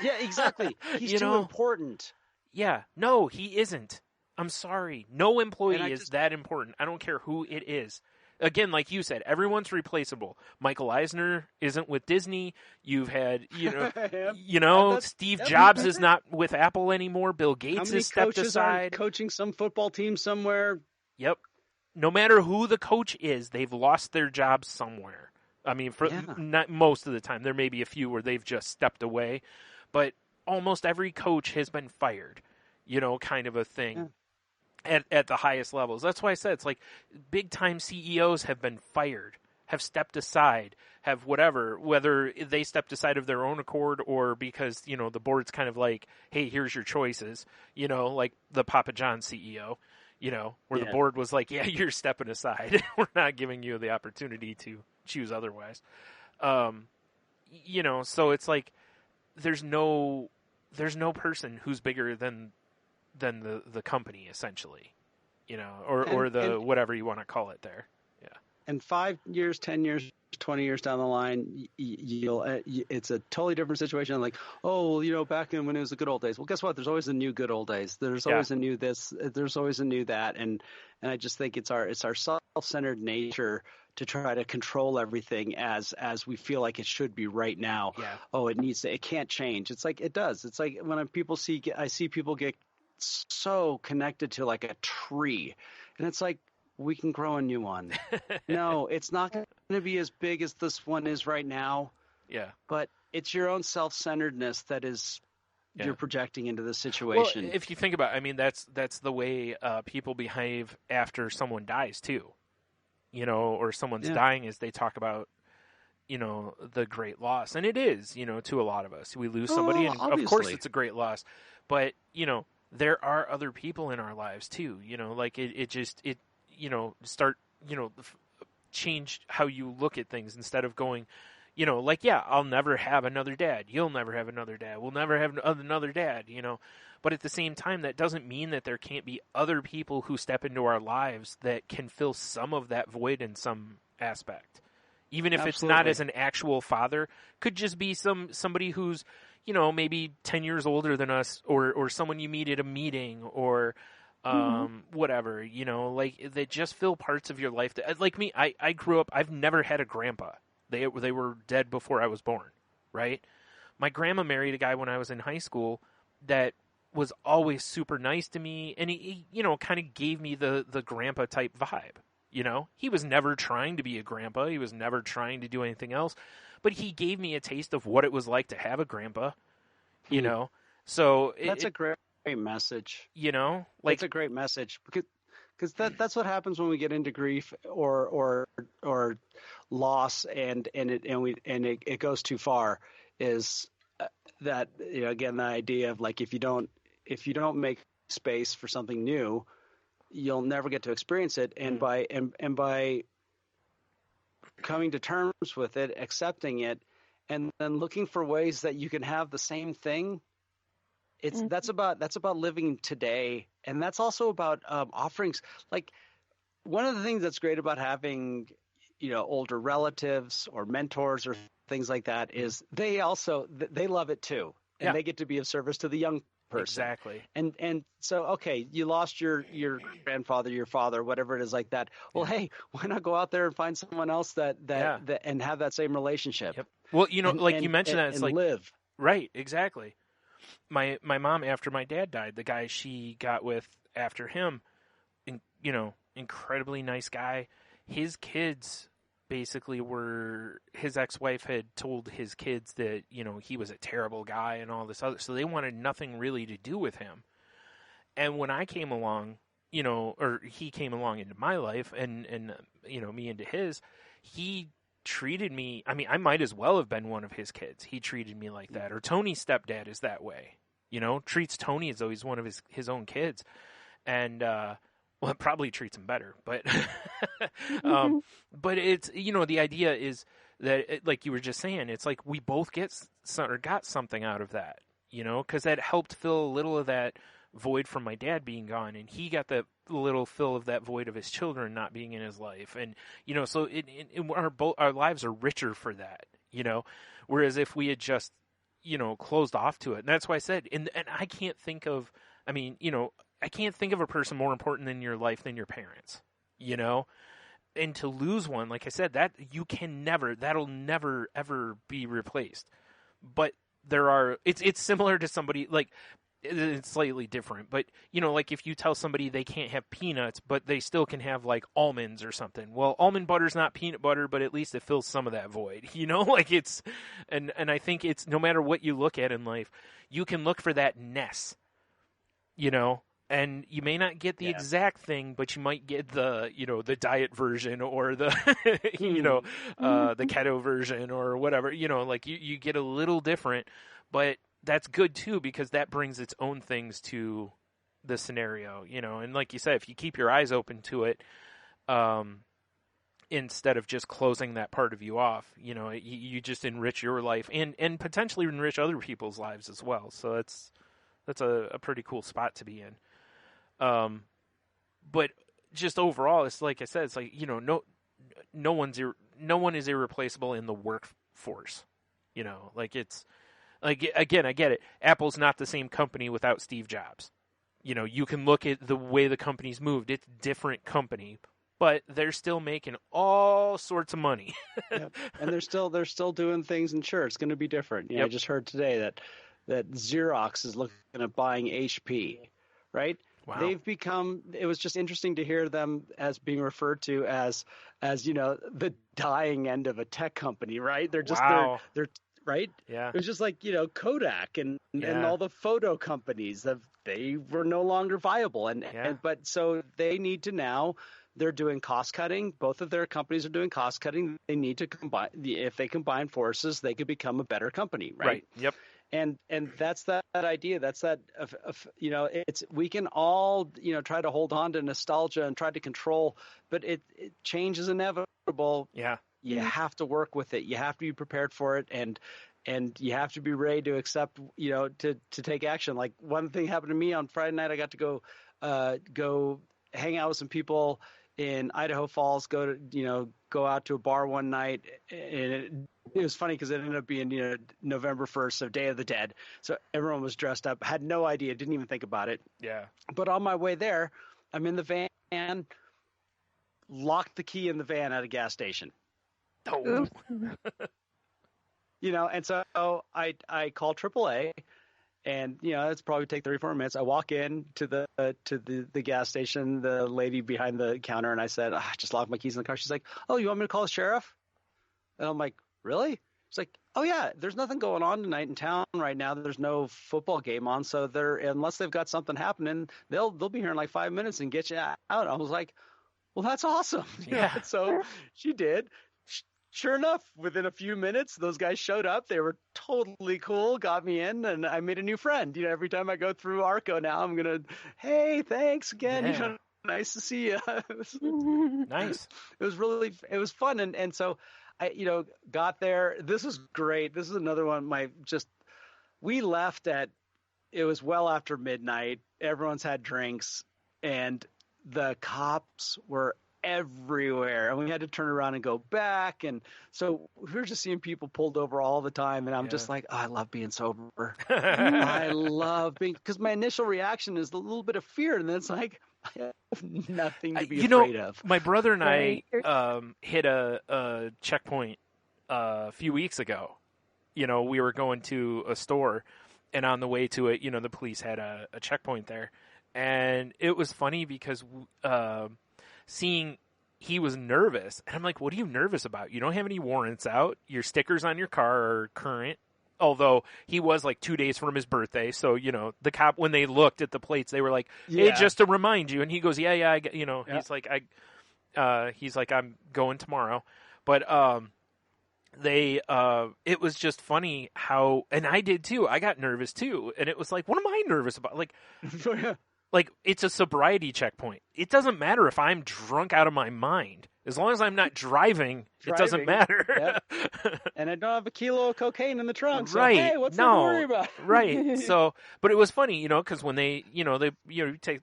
Yeah, exactly. He's too important. Yeah. No, he isn't. I'm sorry. No employee is that important. I don't care who it is. again, like you said, everyone's replaceable. Michael Eisner isn't with Disney. You've had, Steve Jobs is not with Apple anymore. Bill Gates has stepped aside. Coaching some football team somewhere. Yep. No matter who the coach is, they've lost their job somewhere. I mean, not most of the time. There may be a few where they've just stepped away, but almost every coach has been fired, kind of a thing at the highest levels. That's why I said it's like big-time CEOs have been fired, have stepped aside, have whatever, whether they stepped aside of their own accord or because, the board's kind of like, hey, here's your choices, like the Papa John CEO. Where the board was like, yeah, you're stepping aside. We're not giving you the opportunity to choose otherwise. So it's like there's no person who's bigger than the company, essentially, or whatever you want to call it there. Yeah. And 5 years, 10 years, 20 years down the line, it's a totally different situation. Like, back in when it was the good old days. Well, guess what? There's always a new good old days. There's always a new this. There's always a new that. And I just think it's our self-centered nature to try to control everything as we feel like it should be right now. Yeah. Oh, it can't change. It's like it does. It's like when I see people get so connected to like a tree, and it's like, we can grow a new one. No, it's not going to be as big as this one is right now. Yeah. But it's your own self-centeredness that is you're projecting into the situation. Well, if you think about it, I mean, that's the way people behave after someone dies too. Or someone's dying, is they talk about, the great loss. And it is, to a lot of us. We lose somebody, and obviously. Of course it's a great loss. But, there are other people in our lives too. Like change how you look at things instead of going, I'll never have another dad. You'll never have another dad. We'll never have another dad, But at the same time, that doesn't mean that there can't be other people who step into our lives that can fill some of that void in some aspect. Even if it's not as an actual father, could just be somebody who's, maybe 10 years older than us, or someone you meet at a meeting, or whatever, like they just fill parts of your life that, like me, I grew up, I've never had a grandpa. They were dead before I was born, right? My grandma married a guy when I was in high school that was always super nice to me, and he kind of gave me the grandpa type vibe. He was never trying to be a grandpa. He was never trying to do anything else, but he gave me a taste of what it was like to have a grandpa, So that's a great message. Like it's a great message because that's what happens when we get into grief or loss and it goes too far. Is that again the idea of like if you don't make space for something new, you'll never get to experience it. And by coming to terms with it, accepting it, and then looking for ways that you can have the same thing, that's about living today, and that's also about offerings. Like one of the things that's great about having older relatives or mentors or things like that is they love it too, and they get to be of service to the young person. Exactly. And so, okay, you lost your grandfather, your father, whatever it is like that. Well, hey, why not go out there and find someone else that and have that same relationship? Yep. Well, you mentioned that it's like live. Right, exactly. My mom, after my dad died, the guy she got with after him, incredibly nice guy. His kids basically his ex-wife had told his kids that, he was a terrible guy and all this other, so they wanted nothing really to do with him. And when I came along, or he came along into my life and me into his, he treated me, I mean, I might as well have been one of his kids. He treated me like that. Or Tony's stepdad is that way, treats Tony as though he's one of his own kids. And, well, it probably treats him better, but, but it's, the idea is that, like you were just saying, it's like we both got something out of that, because that helped fill a little of that void from my dad being gone, and he got the little fill of that void of his children not being in his life, and so our lives are richer for that, whereas if we had just closed off to it, and that's why I said, and I can't think of, I can't think of a person more important in your life than your parents, and to lose one, like I said, that'll never ever be replaced. But it's similar to somebody, like, it's slightly different, but like if you tell somebody they can't have peanuts, but they still can have like almonds or something. Well, almond butter's not peanut butter, but at least it fills some of that void, like it's, and I think it's, no matter what you look at in life, you can look for that ness, and you may not get the exact thing, but you might get the, the diet version or the, the keto version or whatever, like you get a little different, but that's good too, because that brings its own things to the scenario, and like you said, if you keep your eyes open to it, instead of just closing that part of you off, you just enrich your life and potentially enrich other people's lives as well. So that's a pretty cool spot to be in. But just overall, it's like I said, it's like, no one is irreplaceable in the workforce, like it's, like, again, I get it. Apple's not the same company without Steve Jobs. You can look at the way the company's moved. It's a different company, but they're still making all sorts of money. Yep. And they're still doing things, and sure, it's going to be different. I just heard today that Xerox is looking at buying HP, right? Wow. They've become, it was just interesting to hear them as being referred to as the dying end of a tech company, right? They're just, they're right? Yeah. It was just like, Kodak and all the photo companies, they were no longer viable. But so they need to now, they're doing cost cutting. Both of their companies are doing cost cutting. They need to combine, if they combine forces, they could become a better company, right? Yep. And that's that idea. That's that, it's, we can all, try to hold on to nostalgia and try to control, but change is inevitable. Yeah. You have to work with it. You have to be prepared for it, and you have to be ready to accept, to take action. Like, one thing happened to me on Friday night. I got to go hang out with some people in Idaho Falls. Go out to a bar one night, and it was funny because it ended up being November 1st, so Day of the Dead. So everyone was dressed up. Had no idea. Didn't even think about it. Yeah. But on my way there, I'm in the van. Locked the key in the van at a gas station. Oh. And so I call AAA, and it's probably take 34 minutes. I walk in to the gas station, the lady behind the counter, and I said, I just locked my keys in the car. She's like, oh, you want me to call the sheriff? And I'm like, really? She's like, oh yeah, there's nothing going on tonight in town right now. There's no football game on, so unless they've got something happening, they'll be here in like 5 minutes and get you out. I was like, well, that's awesome. Yeah. So she did. Sure enough, within a few minutes, those guys showed up. They were totally cool, got me in, and I made a new friend. Every time I go through Arco now, I'm going to, hey, thanks again. Yeah. Nice to see you. Nice. It was fun. And so I, got there. This was great. This is another one. We left it was well after midnight. Everyone's had drinks, and the cops were everywhere, and we had to turn around and go back, and so we were just seeing people pulled over all the time, and I'm just like, I love being sober. I love being, because my initial reaction is a little bit of fear, and then it's like, I have nothing to be afraid of. My brother and I hit a checkpoint a few weeks ago. We were going to a store, and on the way to it, the police had a checkpoint there, and it was funny because seeing he was nervous, and I'm like, what are you nervous about? You don't have any warrants out. Your stickers on your car are current, although he was like 2 days from his birthday. So, the cop, when they looked at the plates, they were like, hey, just to remind you. And he goes, yeah. He's like, I'm going tomorrow. But, it was just funny how, and I did too. I got nervous too. And it was like, what am I nervous about? Like, like, it's a sobriety checkpoint. It doesn't matter if I'm drunk out of my mind. As long as I'm not driving. It doesn't matter. Yep. And I don't have a kilo of cocaine in the trunk. So, right. Hey, what's there to worry about? Right. So, but it was funny, because when they,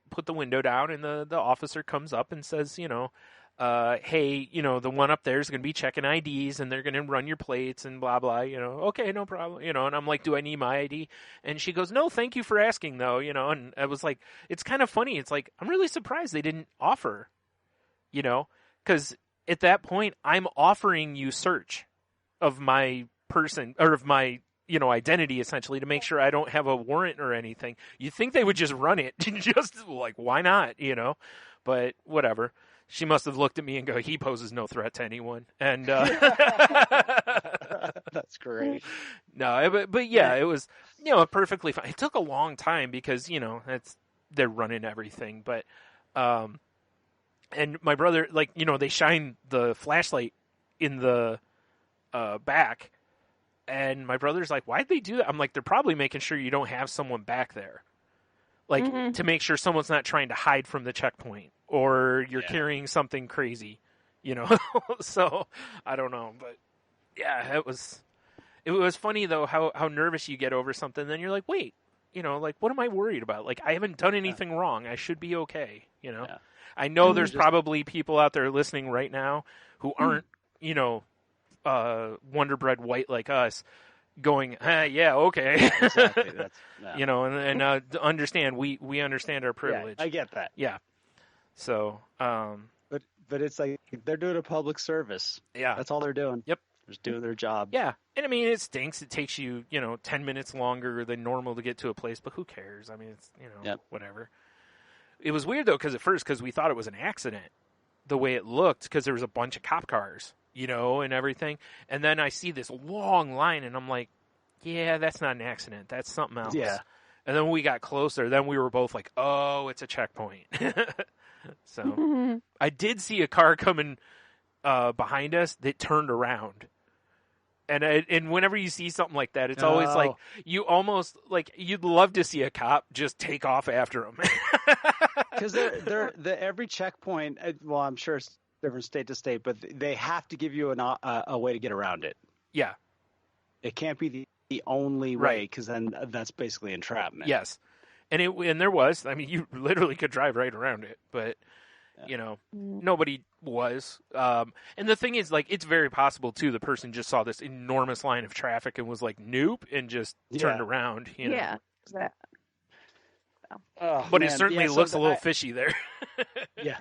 put the window down, and the officer comes up and says, hey, the one up there is going to be checking IDs, and they're going to run your plates and blah, blah, okay, no problem, and I'm like, do I need my ID? And she goes, no, thank you for asking though, and I was like, it's kind of funny. It's like, I'm really surprised they didn't offer, because at that point, I'm offering you search of my person or of my, identity essentially to make sure I don't have a warrant or anything. You think they would just run it, just like, why not, But whatever. She must have looked at me and go, he poses no threat to anyone. And that's great. No, but yeah, it was, perfectly fine. It took a long time because, they're running everything. But, and my brother, they shine the flashlight in the back. And my brother's like, why'd they do that? I'm like, they're probably making sure you don't have someone back there. To make sure someone's not trying to hide from the checkpoint or you're carrying something crazy, So I don't know, but yeah, it was funny though how nervous you get over something. Then you're like, wait, what am I worried about? I haven't done anything wrong. I should be okay. Yeah. I know there's probably people out there listening right now who aren't, Wonder Bread white like us, going, yeah, okay. Exactly. That's, and understand we understand our privilege. Yeah, I get that. Yeah. So, but it's like they're doing a public service. Yeah. That's all they're doing. Yep. Just doing their job. Yeah. And I mean, it stinks. It takes you, 10 minutes longer than normal to get to a place, but who cares? I mean, it's, whatever. It was weird though, because we thought it was an accident, the way it looked, because there was a bunch of cop cars. And everything. And then I see this long line, and I'm like, yeah, that's not an accident. That's something else. Yeah. And then when we got closer, then we were both like, oh, it's a checkpoint. So I did see a car coming behind us that turned around. And whenever you see something like that, it's always like, you almost, you'd love to see a cop just take off after them. Because every checkpoint, well, I'm sure it's different state to state, but they have to give you a way to get around it. Yeah. It can't be the only way, because then that's basically entrapment. Yes. And there was, I mean, you literally could drive right around it, but, nobody was. And the thing is, it's very possible, too, the person just saw this enormous line of traffic and was like, nope, and just turned around, Yeah. But it certainly looks a little fishy there. Yeah.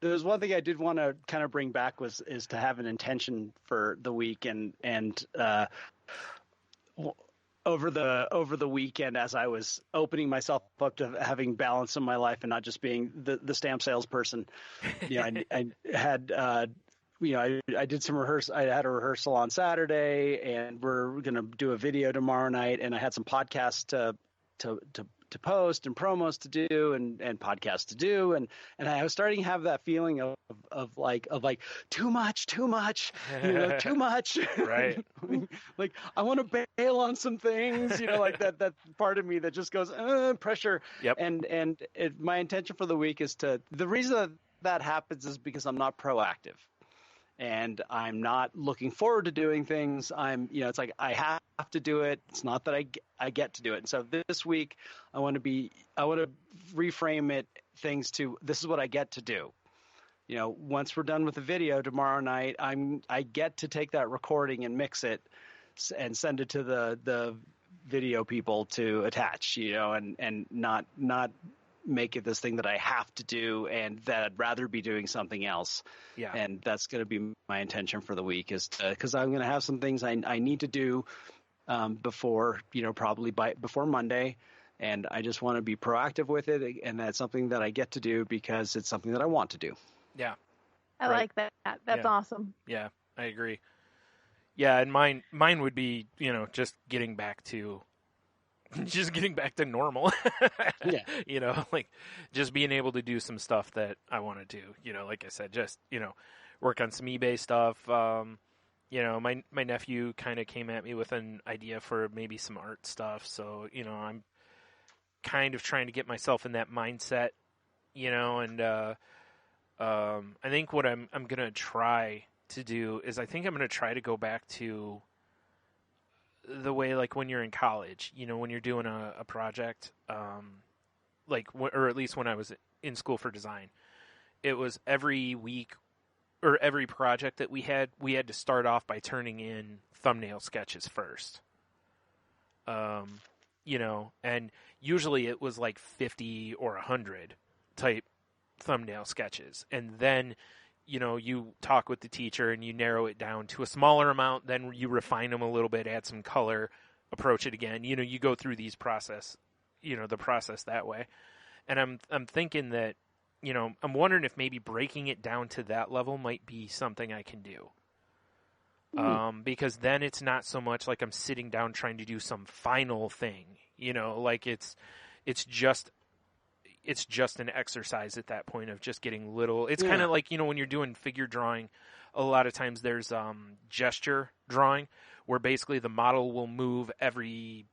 There's one thing I did want to kind of bring back is to have an intention for the week and over the weekend, as I was opening myself up to having balance in my life and not just being the stamp salesperson, I had I did some rehearsal. I had a rehearsal on Saturday, and we're going to do a video tomorrow night, and I had some podcasts to post and promos to do and podcasts to do. And I was starting to have that feeling of like too much, too much. Right. Like I want to bail on some things, like that part of me that just goes, pressure. Yep. And my intention for the week is the reason that happens is because I'm not proactive. And I'm not looking forward to doing things. It's like I have to do it. It's not that I get to do it. And so this week, I want to reframe things to this is what I get to do. Once we're done with the video tomorrow night, I get to take that recording and mix it and send it to the video people to attach. And not make it this thing that I have to do and that I'd rather be doing something else. Yeah. And that's going to be my intention for the week because I'm going to have some things I need to do before, probably before Monday. And I just want to be proactive with it. And that's something that I get to do because it's something that I want to do. Yeah. I like that. That's awesome. Yeah, I agree. Yeah. And mine would be, just getting back to normal. Yeah. Just being able to do some stuff that I want to do, like I said, just, work on some eBay stuff. My nephew kind of came at me with an idea for maybe some art stuff. So, I'm kind of trying to get myself in that mindset, and I think what I'm going to try to do is I think I'm going to try to go back to the way, when you're in college, when you're doing a project, or at least when I was in school for design, it was every week or every project that we had to start off by turning in thumbnail sketches first. And usually it was 50 or 100 type thumbnail sketches. And then you talk with the teacher and you narrow it down to a smaller amount, then you refine them a little bit, add some color, approach it again. You go through the process that way. And I'm thinking that, I'm wondering if maybe breaking it down to that level might be something I can do. Because then it's not so much like I'm sitting down trying to do some final thing, like it's just an exercise at that point of just getting little. It's kind of like, when you're doing figure drawing, a lot of times there's gesture drawing where basically the model will move every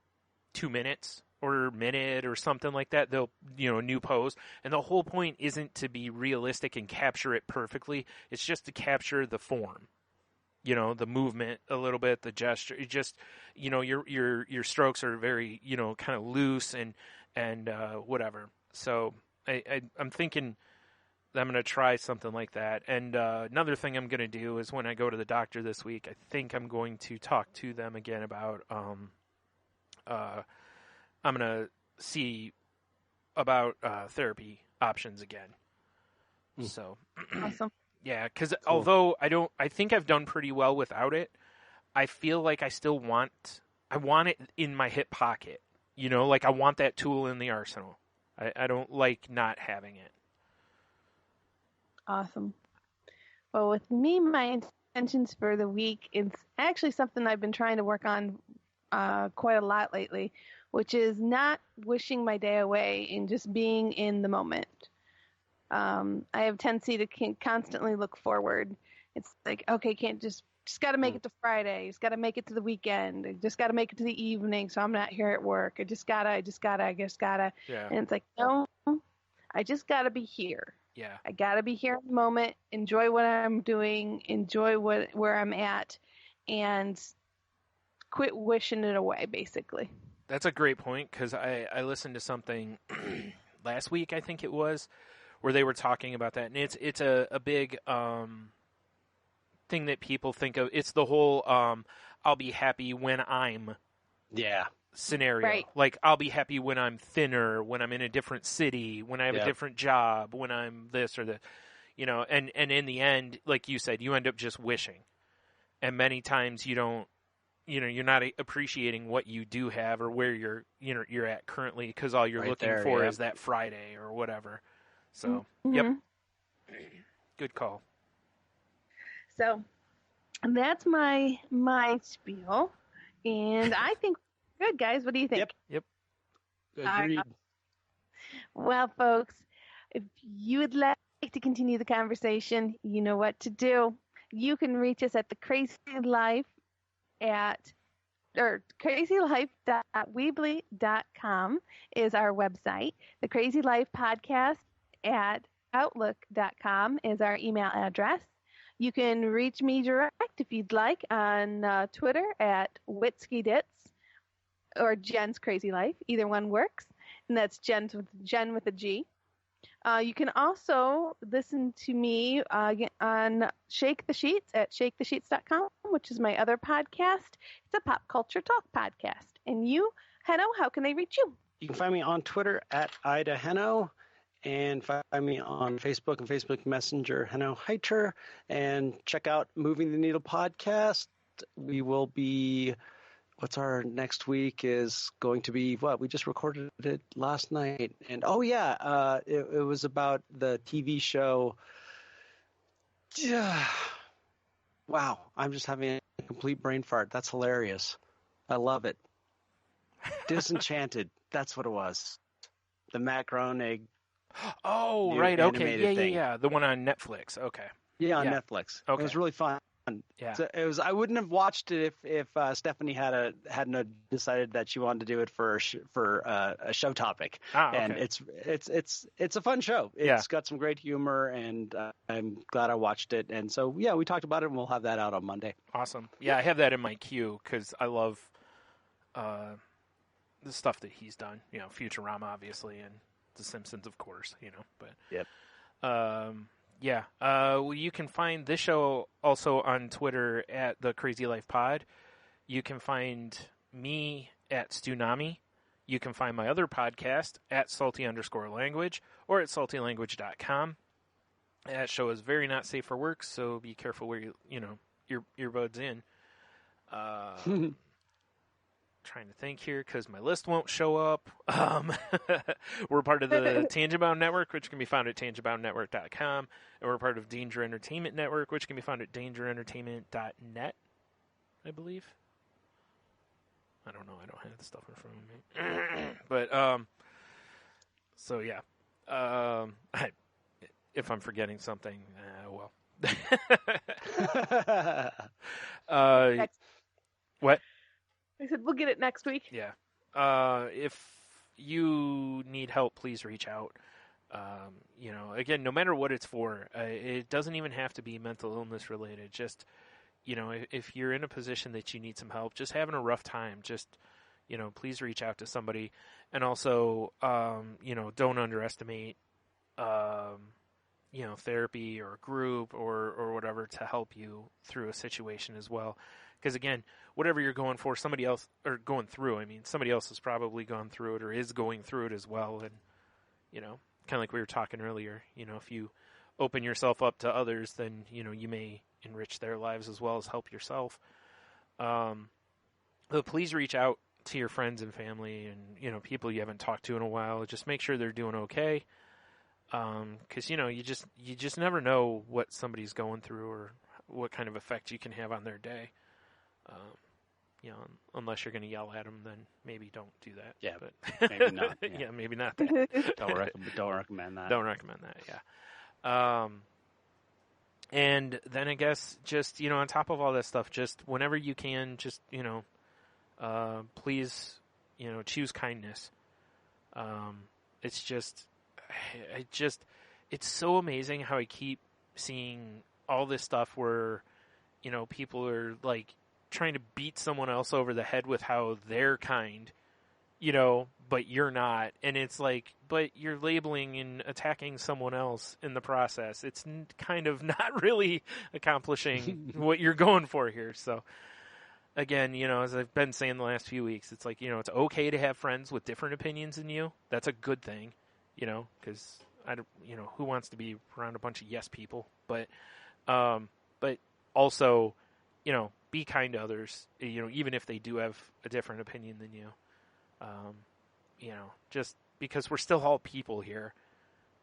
2 minutes or minute or something like that. They'll, new pose. And the whole point isn't to be realistic and capture it perfectly. It's just to capture the form, the movement a little bit, the gesture. It just, your strokes are very, kind of loose and whatever. So I'm thinking that I'm going to try something like that. And another thing I'm going to do is when I go to the doctor this week, I think I'm going to talk to them again about I'm going to see about therapy options again. So Awesome. Yeah, because although I think I've done pretty well without it, I feel like I still want it in my hip pocket. Like I want that tool in the arsenal. I don't like not having it. Awesome. Well, with me, my intentions for the week, it's actually something I've been trying to work on quite a lot lately, which is not wishing my day away and just being in the moment. I have a tendency to constantly look forward. It's like, okay, can't just got to make it to Friday. Just got to make it to the weekend. I just got to make it to the evening, so I'm not here at work. I just gotta. Yeah. And it's like, no, I just gotta be here. Yeah. I gotta be here in the moment. Enjoy what I'm doing. Enjoy where I'm at, and quit wishing it away. Basically. That's a great point because I listened to something last week, I think it was, where they were talking about that, and it's a big thing that people think of. It's the whole I'll be happy when I'm scenario. Right. Like I'll be happy when I'm thinner, when I'm in a different city, when I have a different job, when I'm this or that, and in the end, like you said, you end up just wishing, and many times you don't. You're not appreciating what you do have or where you're at currently because all you're looking for is that Friday or whatever. So, Yep. Good call. So that's my spiel, and I think good, guys. What do you think? Yep. Agreed. Well, folks, if you would like to continue the conversation, you know what to do. You can reach us at the Crazy Life crazylife.weebly.com is our website. The Crazy Life Podcast at outlook.com is our email address. You can reach me direct if you'd like on Twitter at WitskyDits or Jen's Crazy Life. Either one works, and that's Jen with a G. You can also listen to me on Shake the Sheets at shakethesheets.com, which is my other podcast. It's a pop culture talk podcast. And you, Henno, how can they reach you? You can find me on Twitter at Ida Henno, and find me on Facebook and Facebook Messenger, Henno Heiter, and check out Moving the Needle podcast. We will be... What's our next week is going to be what? We just recorded it last night. And it was about the TV show. Wow. I'm just having a complete brain fart. That's hilarious. I love it. Disenchanted. That's what it was. The Matt Groening. Oh, right. Okay. Yeah. The one on Netflix. Okay. Yeah, on Netflix. Okay. It was really fun. Yeah. So it was. I wouldn't have watched it if Stephanie hadn't decided that she wanted to do it for a show topic. Okay. And it's a fun show. It's got some great humor, and I'm glad I watched it. And so we talked about it, and we'll have that out on Monday. Awesome. Yeah, I have that in my queue because I love the stuff that he's done. Futurama, obviously, and The Simpsons, of course. But you can find this show also on Twitter at the Crazy Life Pod. You can find me at Stunami. You can find my other podcast at salty_language or at saltylanguage.com. That show is very not safe for work, so be careful where your earbuds in. Trying to think here because my list won't show up. We're part of the Tangent Bound Network, which can be found at tangentboundnetwork.com, and we're part of Danger Entertainment Network, which can be found at dangerentertainment.net, I believe. I don't know. I don't have the stuff in front of me. But, so yeah. If I'm forgetting something, well. What? I said we'll get it next week. Yeah. If you need help, please reach out. Again, no matter what it's for, it doesn't even have to be mental illness related. Just, if you're in a position that you need some help, just having a rough time, just, please reach out to somebody. And also, don't underestimate, therapy or a group or whatever to help you through a situation as well. Because again, whatever you're going for, somebody else somebody else has probably gone through it or is going through it as well. And, kind of like we were talking earlier, if you open yourself up to others, then, you may enrich their lives as well as help yourself. But please reach out to your friends and family and, people you haven't talked to in a while. Just make sure they're doing okay. Because, you just never know what somebody's going through or what kind of effect you can have on their day. Unless you're going to yell at them, then maybe don't do that. Yeah, but maybe not. Yeah. Yeah, maybe not that. Don't recommend that. Don't recommend that, yeah. And then I guess just, on top of all that stuff, just whenever you can, just, please, choose kindness. It's so amazing how I keep seeing all this stuff where, people are like trying to beat someone else over the head with how they're kind, but you're not. And it's like, but you're labeling and attacking someone else in the process. It's kind of not really accomplishing what you're going for here. So again, as I've been saying the last few weeks, it's like, it's okay to have friends with different opinions than you. That's a good thing, because who wants to be around a bunch of yes people, but also, be kind to others, even if they do have a different opinion than you, just because we're still all people here,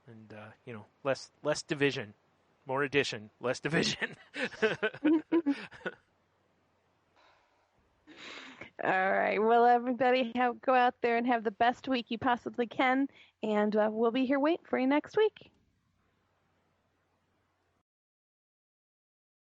and, less division, more addition, less division. All right. Well, everybody, go out there and have the best week you possibly can, and we'll be here waiting for you next week.